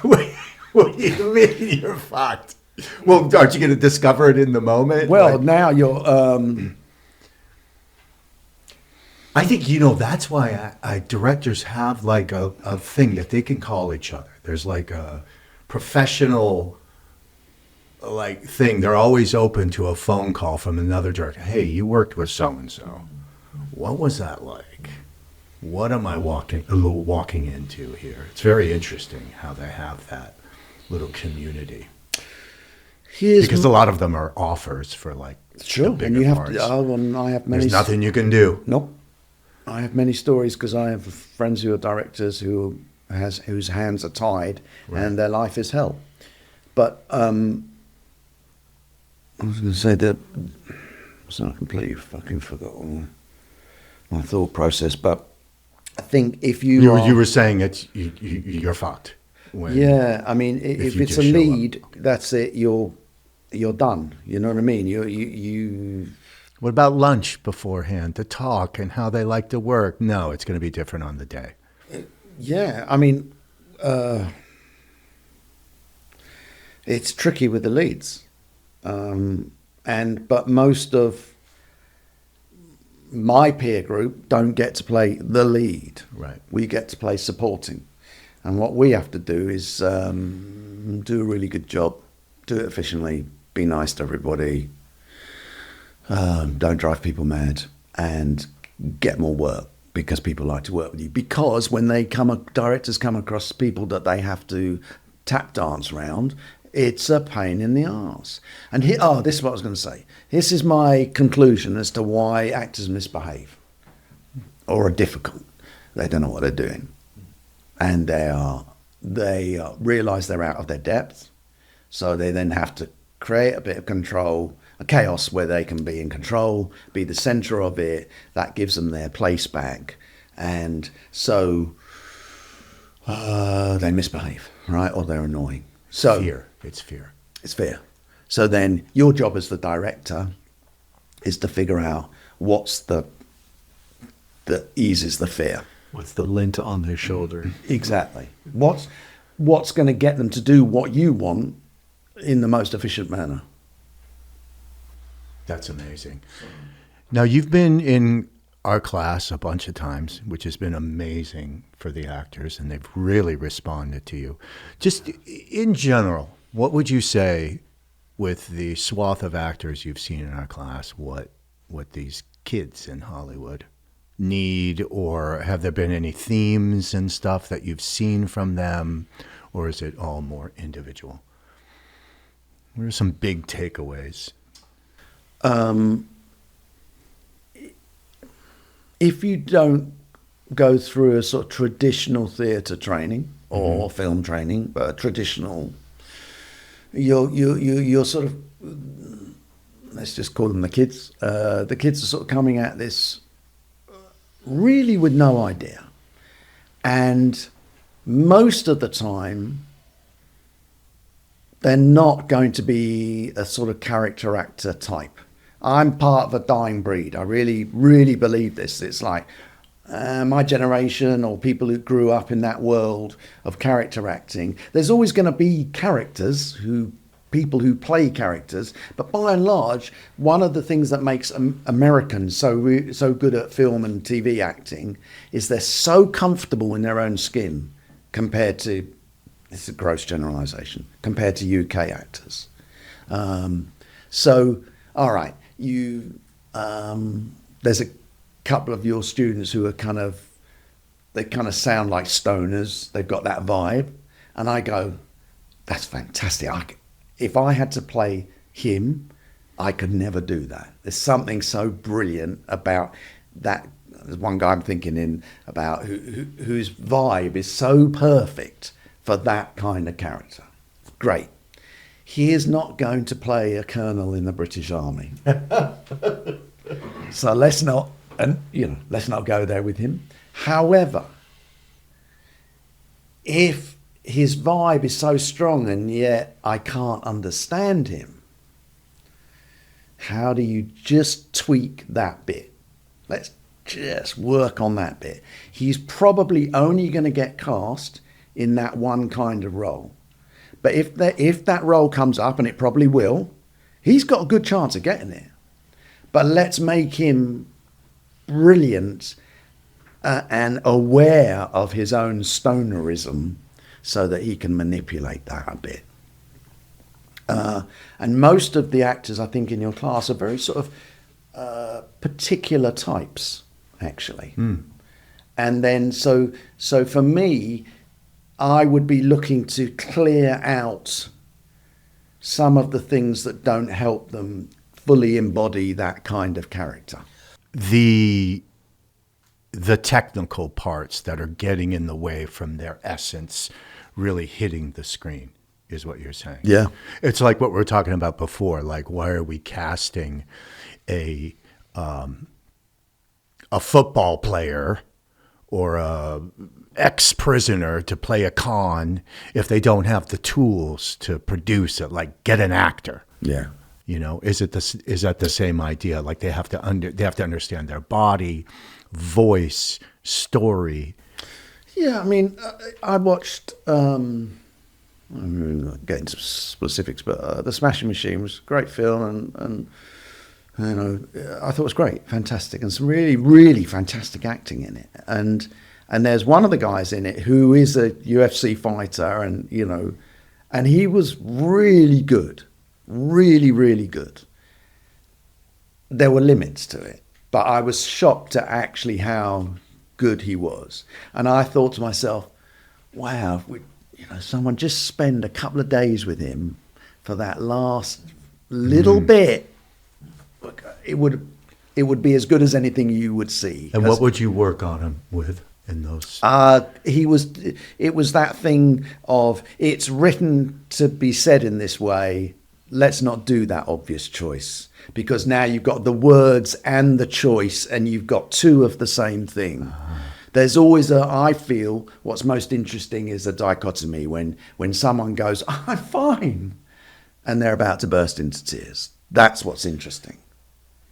What do you mean you're fucked? Well, aren't you going to discover it in the moment? Well, now you're... I think, that's why directors have like a thing that they can call each other. There's like a professional thing. They're always open to a phone call from another director. Hey, you worked with so-and-so. What was that like? What am I walking into here? It's very interesting how they have that little community. Because a lot of them are offers for sure, the and you have parts. to. I have many. There's nothing you can do. Nope. I have many stories because I have friends who are directors whose hands are tied, right, and their life is hell. But I was going to say that. So I completely fucking forgot. my thought process. But I think if you were saying you're fucked. Yeah, I mean, if you it's a just show lead, that's it. You're done. You know what I mean? You. What about lunch beforehand to talk and how they like to work? No, it's going to be different on the day. Yeah, I mean, it's tricky with the leads, but most of my peer group don't get to play the lead. Right. We get to play supporting, and what we have to do is do a really good job, do it efficiently, be nice to everybody, don't drive people mad, and get more work. Because people like to work with you. Because when directors come across people that they have to tap dance around, it's a pain in the arse. And this is what I was going to say. This is my conclusion as to why actors misbehave or are difficult. They don't know what they're doing, and they realise they're out of their depth. So they then have to create a bit of control. A chaos where they can be in control, be the centre of it. That gives them their place back, and so they misbehave, right? Or they're annoying. So It's fear. It's fear. So then your job as the director is to figure out what's that eases the fear. What's the lint on their shoulder? Exactly. What's going to get them to do what you want in the most efficient manner. That's amazing. Now, you've been in our class a bunch of times, which has been amazing for the actors, and they've really responded to you. Just in general, what would you say with the swath of actors you've seen in our class, what these kids in Hollywood need, or have there been any themes and stuff that you've seen from them, or is it all more individual? What are some big takeaways? If you don't go through a sort of traditional theatre training or film training, but a traditional, you're sort of, let's just call them the kids. The kids are sort of coming at this really with no idea, and most of the time they're not going to be a sort of character actor type. I'm part of a dying breed. I really, really believe this. It's like my generation or people who grew up in that world of character acting. There's always going to be people who play characters, but by and large, one of the things that makes Americans so good at film and TV acting is they're so comfortable in their own skin compared to, it's a gross generalization, compared to UK actors. So, all right, there's a couple of your students who are they kind of sound like stoners. They've got that vibe. And I go, that's fantastic. If I had to play him, I could never do that. There's something so brilliant about that. There's one guy I'm thinking in about whose vibe is so perfect for that kind of character. Great. He is not going to play a colonel in the British Army. So let's not go there with him. However, if his vibe is so strong and yet I can't understand him, how do you just tweak that bit? Let's just work on that bit. He's probably only going to get cast in that one kind of role. But if that role comes up, and it probably will, he's got a good chance of getting it. But let's make him brilliant and aware of his own stonerism so that he can manipulate that a bit. And most of the actors, I think, in your class are very sort of particular types, actually. And then so for me, I would be looking to clear out some of the things that don't help them fully embody that kind of character. The technical parts that are getting in the way from their essence really hitting the screen is what you're saying. Yeah. It's like what we were talking about before, like why are we casting a a football player or a ex-prisoner to play a con if they don't have the tools to produce it, like get an actor. Yeah. You know, is that the same idea? Like they have to understand their body, voice, story. Yeah, I mean, I watched. I'm not getting into specifics, but The Smashing Machine was a great film, and you know, I thought it was great, fantastic, and some really, really fantastic acting in it. And there's one of the guys in it who is a UFC fighter, and you know, and he was really good, really, really good. There were limits to it, but I was shocked at actually how good he was. And I thought to myself, wow, someone just spend a couple of days with him for that last little bit, it would be as good as anything you would see. And what would you work on him with in those? It was that thing of, it's written to be said in this way, let's not do that obvious choice, because now you've got the words and the choice and you've got two of the same thing. There's always I feel what's most interesting is a dichotomy when someone goes, I'm fine, and they're about to burst into tears. That's what's interesting.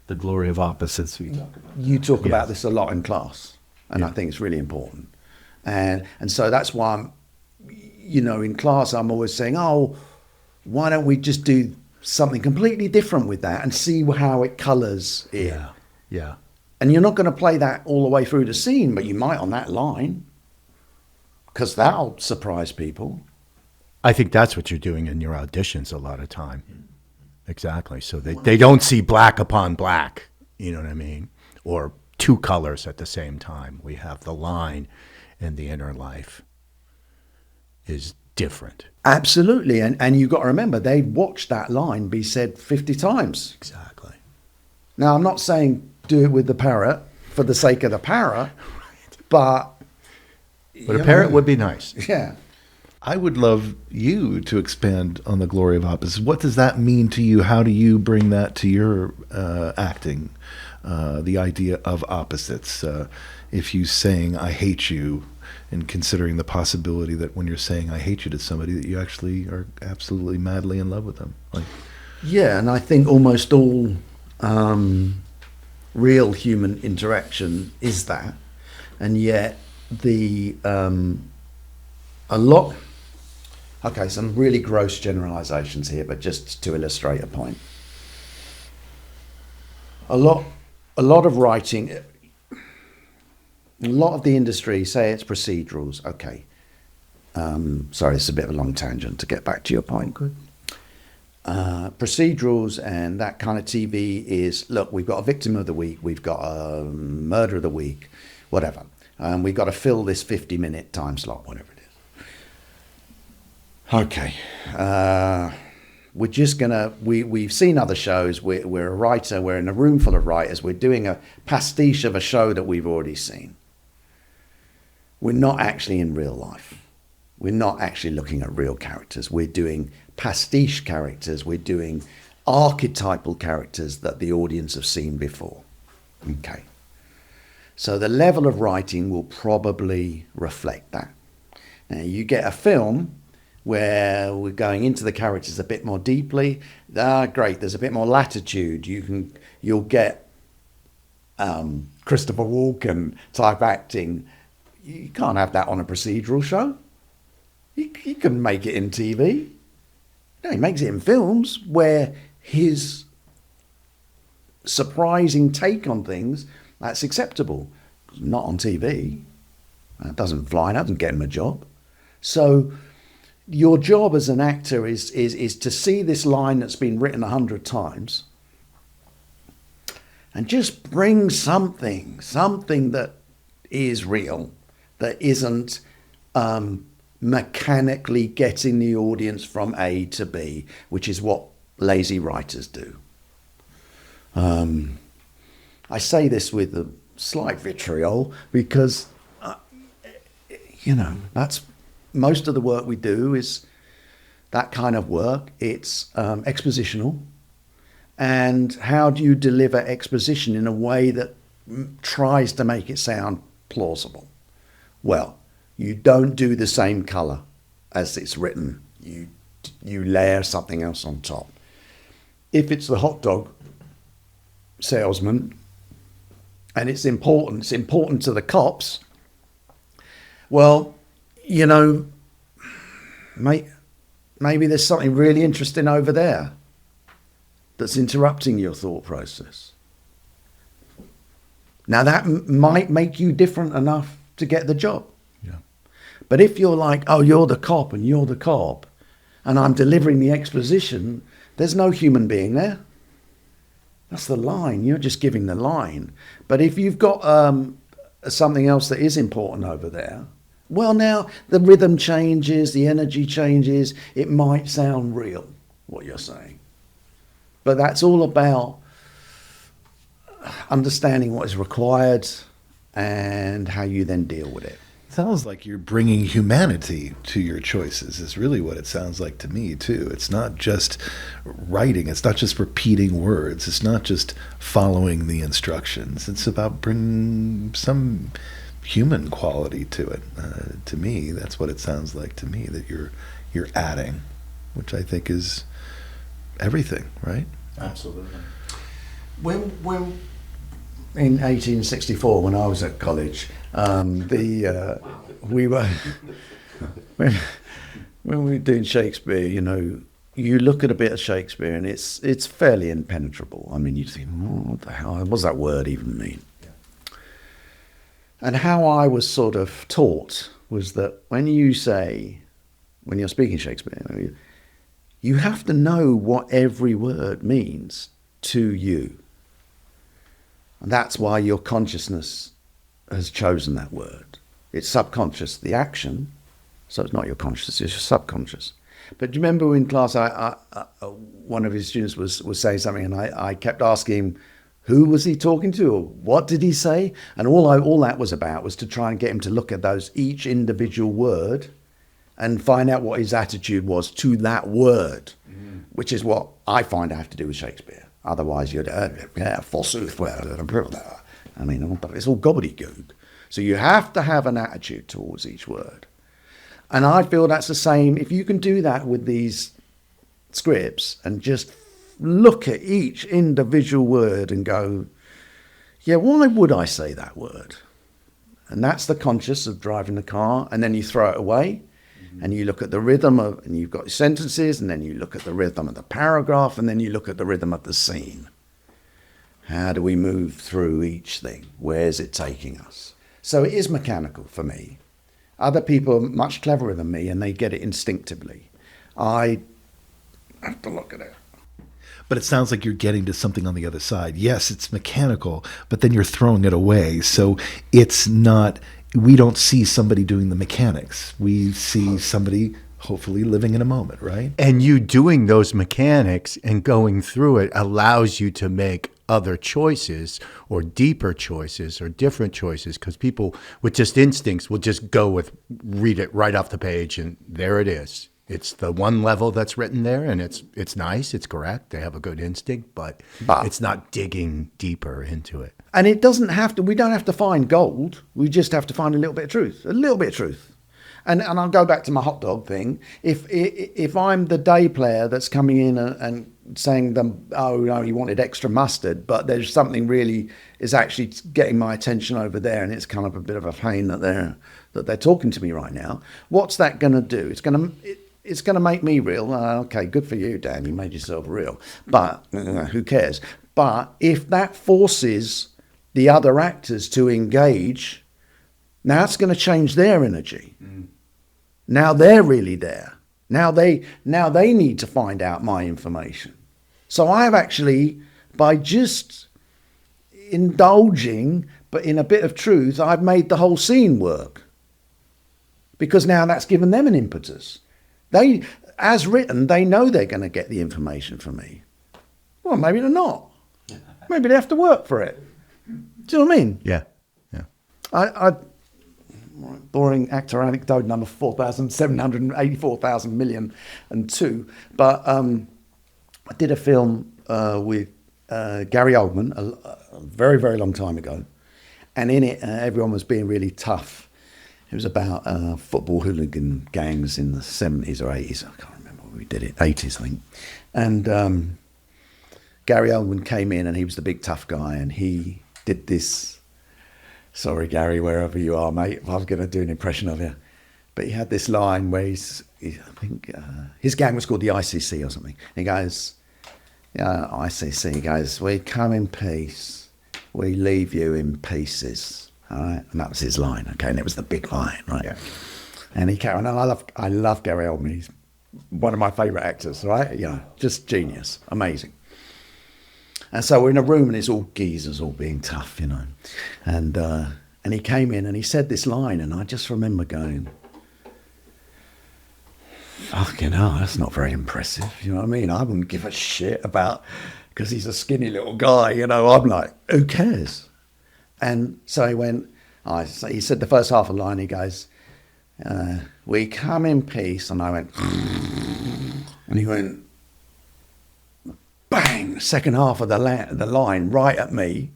The glory of opposites. You talk about this a lot in class, and I think it's really important. And so that's why I'm, in class I'm always saying, oh, why don't we just do something completely different with that and see how it colours it. Yeah. And you're not going to play that all the way through the scene, but you might on that line, because that'll surprise people. I think that's what you're doing in your auditions a lot of time. Exactly. So they don't see black upon black, you know what I mean? Or two colors at the same time. We have the line and the inner life is different. Absolutely. And you've got to remember, they watched that line be said 50 times. Exactly. Now, I'm not saying do it with the parrot for the sake of the parrot, but a parrot would be nice. Yeah. I would love you to expand on the glory of opposites. What does that mean to you? How do you bring that to your acting? The idea of opposites. If you saying I hate you, and considering the possibility that when you're saying I hate you to somebody, that you actually are absolutely madly in love with them. Yeah, and I think almost all real human interaction is that, and yet a lot. Okay, some really gross generalizations here, but just to illustrate a point. A lot of writing, a lot of the industry say it's procedurals. Okay. Sorry, it's a bit of a long tangent to get back to your point. Good. Procedurals and that kind of TV is, look, we've got a victim of the week, we've got a murder of the week, whatever. We've got to fill this 50-minute time slot, whatever it is. Okay. We're just going to, we've seen other shows, we're a writer, we're in a room full of writers, we're doing a pastiche of a show that we've already seen. We're not actually in real life. We're not actually looking at real characters. We're doing pastiche characters. We're doing archetypal characters that the audience have seen before. Okay. So the level of writing will probably reflect that. Now you get a film where we're going into the characters a bit more deeply. Great, there's a bit more latitude. You'll get Christopher Walken type acting. You can't have that on a procedural show. He can make it in TV. No, he makes it in films where his surprising take on things, that's acceptable. Not on TV. That doesn't fly, that doesn't get him a job. So your job as an actor is to see this line that's been written 100 times and just bring something that is real, that isn't mechanically getting the audience from A to B, which is what lazy writers do. I say this with a slight vitriol because, that's most of the work we do is that kind of work. It's expositional. And how do you deliver exposition in a way that tries to make it sound plausible. Well, you don't do the same colour as it's written. You layer something else on top. If it's the hot dog salesman and it's important to the cops, well, you know, maybe there's something really interesting over there that's interrupting your thought process. Now that might make you different enough to get the job. Yeah. But if you're like, oh, you're the cop and you're the cop, and I'm delivering the exposition, there's no human being there. That's the line. You're just giving the line. But if you've got something else that is important over there, well, now the rhythm changes, the energy changes. It might sound real, what you're saying. But that's all about understanding what is required and how you then deal with it. Sounds like you're bringing humanity to your choices is really what it sounds like to me too. It's not just writing. It's not just repeating words. It's not just following the instructions. It's about bringing some human quality to it. To me, that's what it sounds like to me, that you're adding, which I think is everything, right? Absolutely. When in 1864, when I was at college, we were when we were doing Shakespeare. You know, you look at a bit of Shakespeare and it's fairly impenetrable. I mean, you think, oh, what the hell? What does that word even mean? Yeah. And how I was sort of taught was that when you're speaking Shakespeare, you have to know what every word means to you. And that's why your consciousness has chosen that word. It's subconscious, the action, so it's not your conscious, it's your subconscious. But do you remember in class, one of his students was saying something, and I kept asking him, who was he talking to, or what did he say? And all that was about was to try and get him to look at each individual word and find out what his attitude was to that word, which is what I find I have to do with Shakespeare. Otherwise, you'd, forsooth, I mean, it's all gobbledygook. So you have to have an attitude towards each word. And I feel that's the same. If you can do that with these scripts and just look at each individual word and go, yeah, why would I say that word? And that's the conscious of driving the car. And then you throw it away. And you look at the rhythm and you've got sentences, and then you look at the rhythm of the paragraph, and then you look at the rhythm of the scene. How do we move through each thing? Where's it taking us? So it is mechanical for me. Other people are much cleverer than me, and they get it instinctively. I have to look at it. But it sounds like you're getting to something on the other side. Yes, it's mechanical, but then you're throwing it away. So it's not... We don't see somebody doing the mechanics. We see somebody hopefully living in a moment, right? And you doing those mechanics and going through it allows you to make other choices or deeper choices or different choices, because people with just instincts will just go with read it right off the page and there it is. It's the one level that's written there, and it's nice, it's correct, they have a good instinct, but it's not digging deeper into it. And it doesn't have to, we don't have to find gold, we just have to find a little bit of truth, And I'll go back to my hot dog thing. If I'm the day player that's coming in and saying them, oh no, you wanted extra mustard, but there's something really is actually getting my attention over there, and it's kind of a bit of a pain that they're talking to me right now. What's that going to do? It's going to make me real. Okay, good for you, Dan. You made yourself real. But who cares? But if that forces the other actors to engage, now it's going to change their energy. Now they're really there. Now they need to find out my information. So I have actually, by just indulging, but in a bit of truth, I've made the whole scene work. Because now that's given them an impetus. They, as written, they know they're going to get the information from me. Well, maybe they're not. Maybe they have to work for it. Do you know what I mean? Yeah. Boring actor anecdote number 4,784,000,000,002. But I did a film with Gary Oldman a very, very long time ago. And in it, everyone was being really tough. It was about football hooligan gangs in the 70s or 80s. I can't remember when we did it. 80s, I think. And Gary Oldman came in, and he was the big tough guy, and he did this. Sorry, Gary, wherever you are, mate. I was going to do an impression of you. But he had this line where I think his gang was called the ICC or something. And he goes, ICC, he goes, we come in peace, we leave you in pieces. All right? And that was his line, okay? And it was the big line, right? Yeah. And he carried on. I love Gary Oldman. He's one of my favourite actors, right? You know, just genius, amazing. And so we're in a room, and it's all geezers, all being tough, you know. And he came in, and he said this line, and I just remember going, fucking hell, that's not very impressive. You know what I mean? I wouldn't give a shit about, because he's a skinny little guy, you know. I'm like, who cares? And so he went, he said the first half of the line, he goes, we come in peace. And I went, and he went, bang, second half of the line right at me.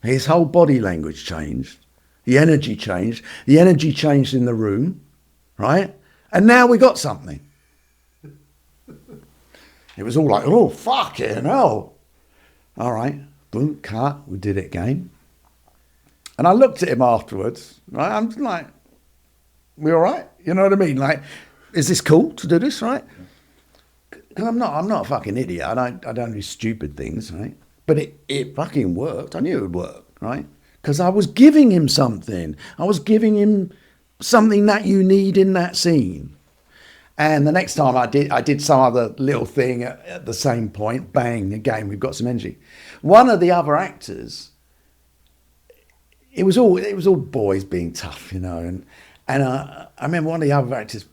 His whole body language changed. The energy changed. The energy changed in the room, right? And now we got something. It was all like, oh, fucking hell. All right, boom, cut, we did it again. And I looked at him afterwards, right? I'm just like, we all right? You know what I mean? Like, is this cool to do this, right? Because I'm not a fucking idiot. I don't do stupid things, right? But it fucking worked. I knew it would work, right? Because I was giving him something. I was giving him something that you need in that scene. And the next time I did some other little thing at the same point. Bang, again, we've got some energy. One of the other actors, it was all boys being tough, you know. And I remember one of the other actors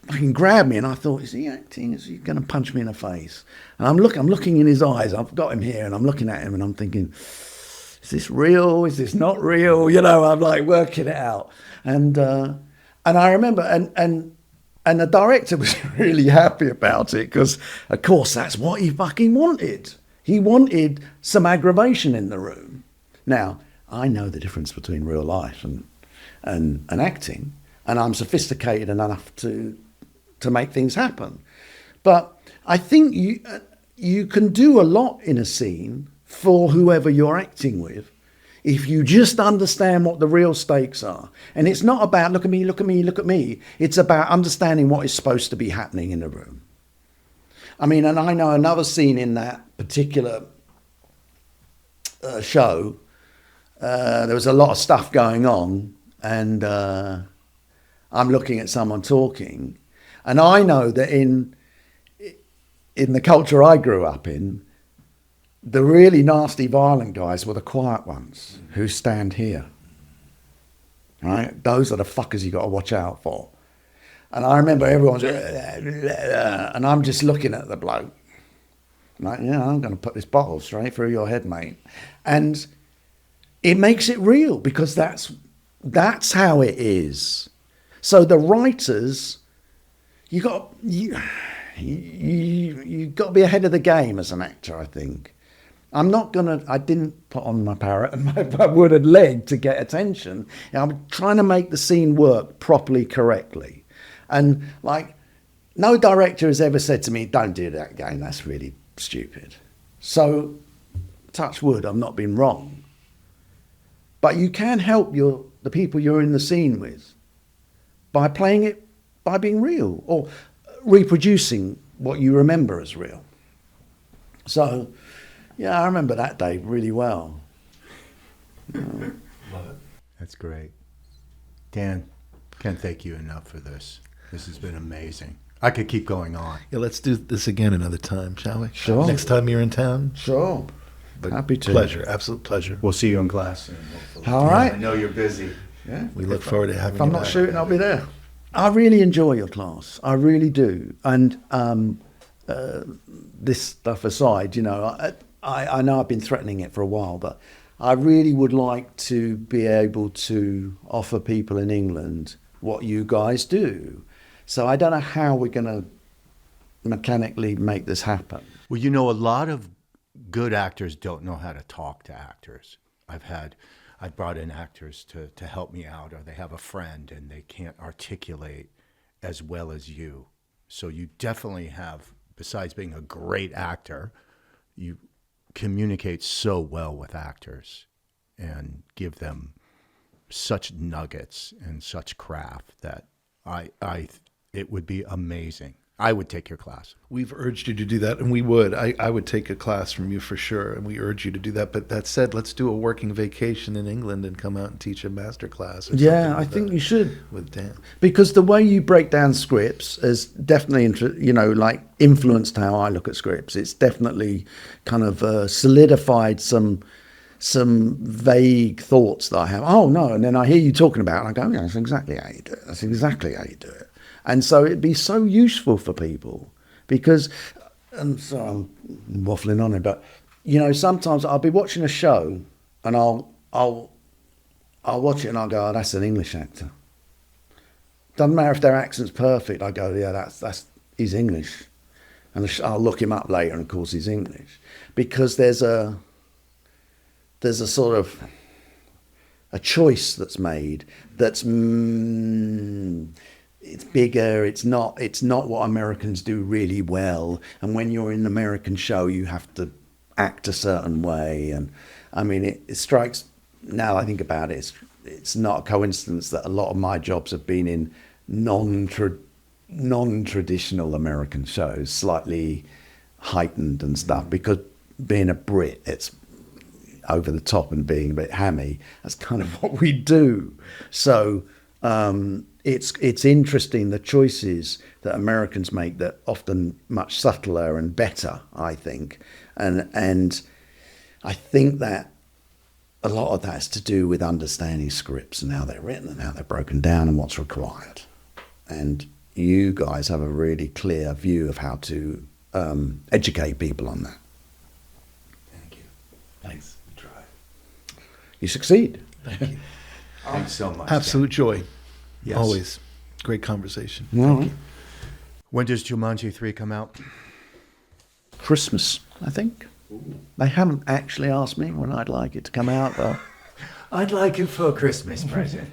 fucking grabbed me, and I thought, is he acting? Is he going to punch me in the face? And I'm looking in his eyes. I've got him here, and I'm looking at him, and I'm thinking, is this real? Is this not real? You know, I'm like working it out. And I remember, and the director was really happy about it, because, of course, that's what he fucking wanted. He wanted some aggravation in the room. Now, I know the difference between real life and acting, and I'm sophisticated enough to make things happen. But I think you can do a lot in a scene for whoever you're acting with, if you just understand what the real stakes are. And it's not about look at me, look at me, look at me. It's about understanding what is supposed to be happening in the room. I mean, and I know another scene in that particular show, there was a lot of stuff going on, and I'm looking at someone talking, and I know that in the culture I grew up in, the really nasty, violent guys were the quiet ones who stand here, right? Those are the fuckers you got to watch out for. And I remember everyone's, and I'm just looking at the bloke, like, yeah, I'm going to put this bottle straight through your head, mate. And it makes it real, because that's how it is. So the writers, you got to be ahead of the game as an actor, I think. I didn't put on my parrot and my wooden leg to get attention. I'm trying to make the scene work properly, correctly. And like, no director has ever said to me, don't do that again, that's really stupid. So, touch wood, I've not been wrong. But you can help the people you're in the scene with by playing it, by being real, or reproducing what you remember as real. So, yeah, I remember that day really well. Love it. That's great. Dan, can't thank you enough for this. This has been amazing. I could keep going on. Yeah, let's do this again another time, shall we? Sure. Next time you're in town. Sure. But happy to. Pleasure, absolute pleasure. We'll see you in class soon, hopefully. All right. I know you're busy. Yeah. We look forward to having If you I'm not back. shooting, I'll be there. I really enjoy your class. I really do. And this stuff aside, you know, I know I've been threatening it for a while, but I really would like to be able to offer people in England what you guys do. So I don't know how we're going to mechanically make this happen. Well, you know, a lot of good actors don't know how to talk to actors. I've brought in actors to help me out, or they have a friend and they can't articulate as well as you. So you definitely have, besides being a great actor, you communicate so well with actors and give them such nuggets and such craft that it would be amazing. I would take your class. We've urged you to do that, and we would. I would take a class from you for sure, and we urge you to do that. But that said, let's do a working vacation in England and come out and teach a master class. Yeah, I think you should. With Dan. Because the way you break down scripts has definitely, influenced how I look at scripts. It's definitely kind of solidified some vague thoughts that I have. Oh, no, and then I hear you talking about it, and I go, yeah, that's exactly how you do it. That's exactly how you do it. And so it'd be so useful for people because, and so I'm waffling on it, but sometimes I'll be watching a show and I'll watch it and I'll go, oh, that's an English actor. Doesn't matter if their accent's perfect. I go, yeah, he's English, and I'll look him up later, and of course he's English, because there's a sort of a choice that's made that's. It's bigger. It's not what Americans do really well. And when you're in an American show, you have to act a certain way. And I mean, it strikes, now I think about it, it's not a coincidence that a lot of my jobs have been in non-traditional American shows, slightly heightened and stuff, because being a Brit, it's over the top and being a bit hammy. That's kind of what we do. So, it's interesting, the choices that Americans make that often much subtler and better, I think. And I think that a lot of that's to do with understanding scripts and how they're written and how they're broken down and what's required. And you guys have a really clear view of how to educate people on that. Thank you. Thanks. We try. You succeed. Thank you. Thanks so much. Absolute joy. Yes. Always. Great conversation. Well, When does Jumanji 3 come out? Christmas, I think. Ooh. They haven't actually asked me when I'd like it to come out, though. I'd like it for a Christmas present.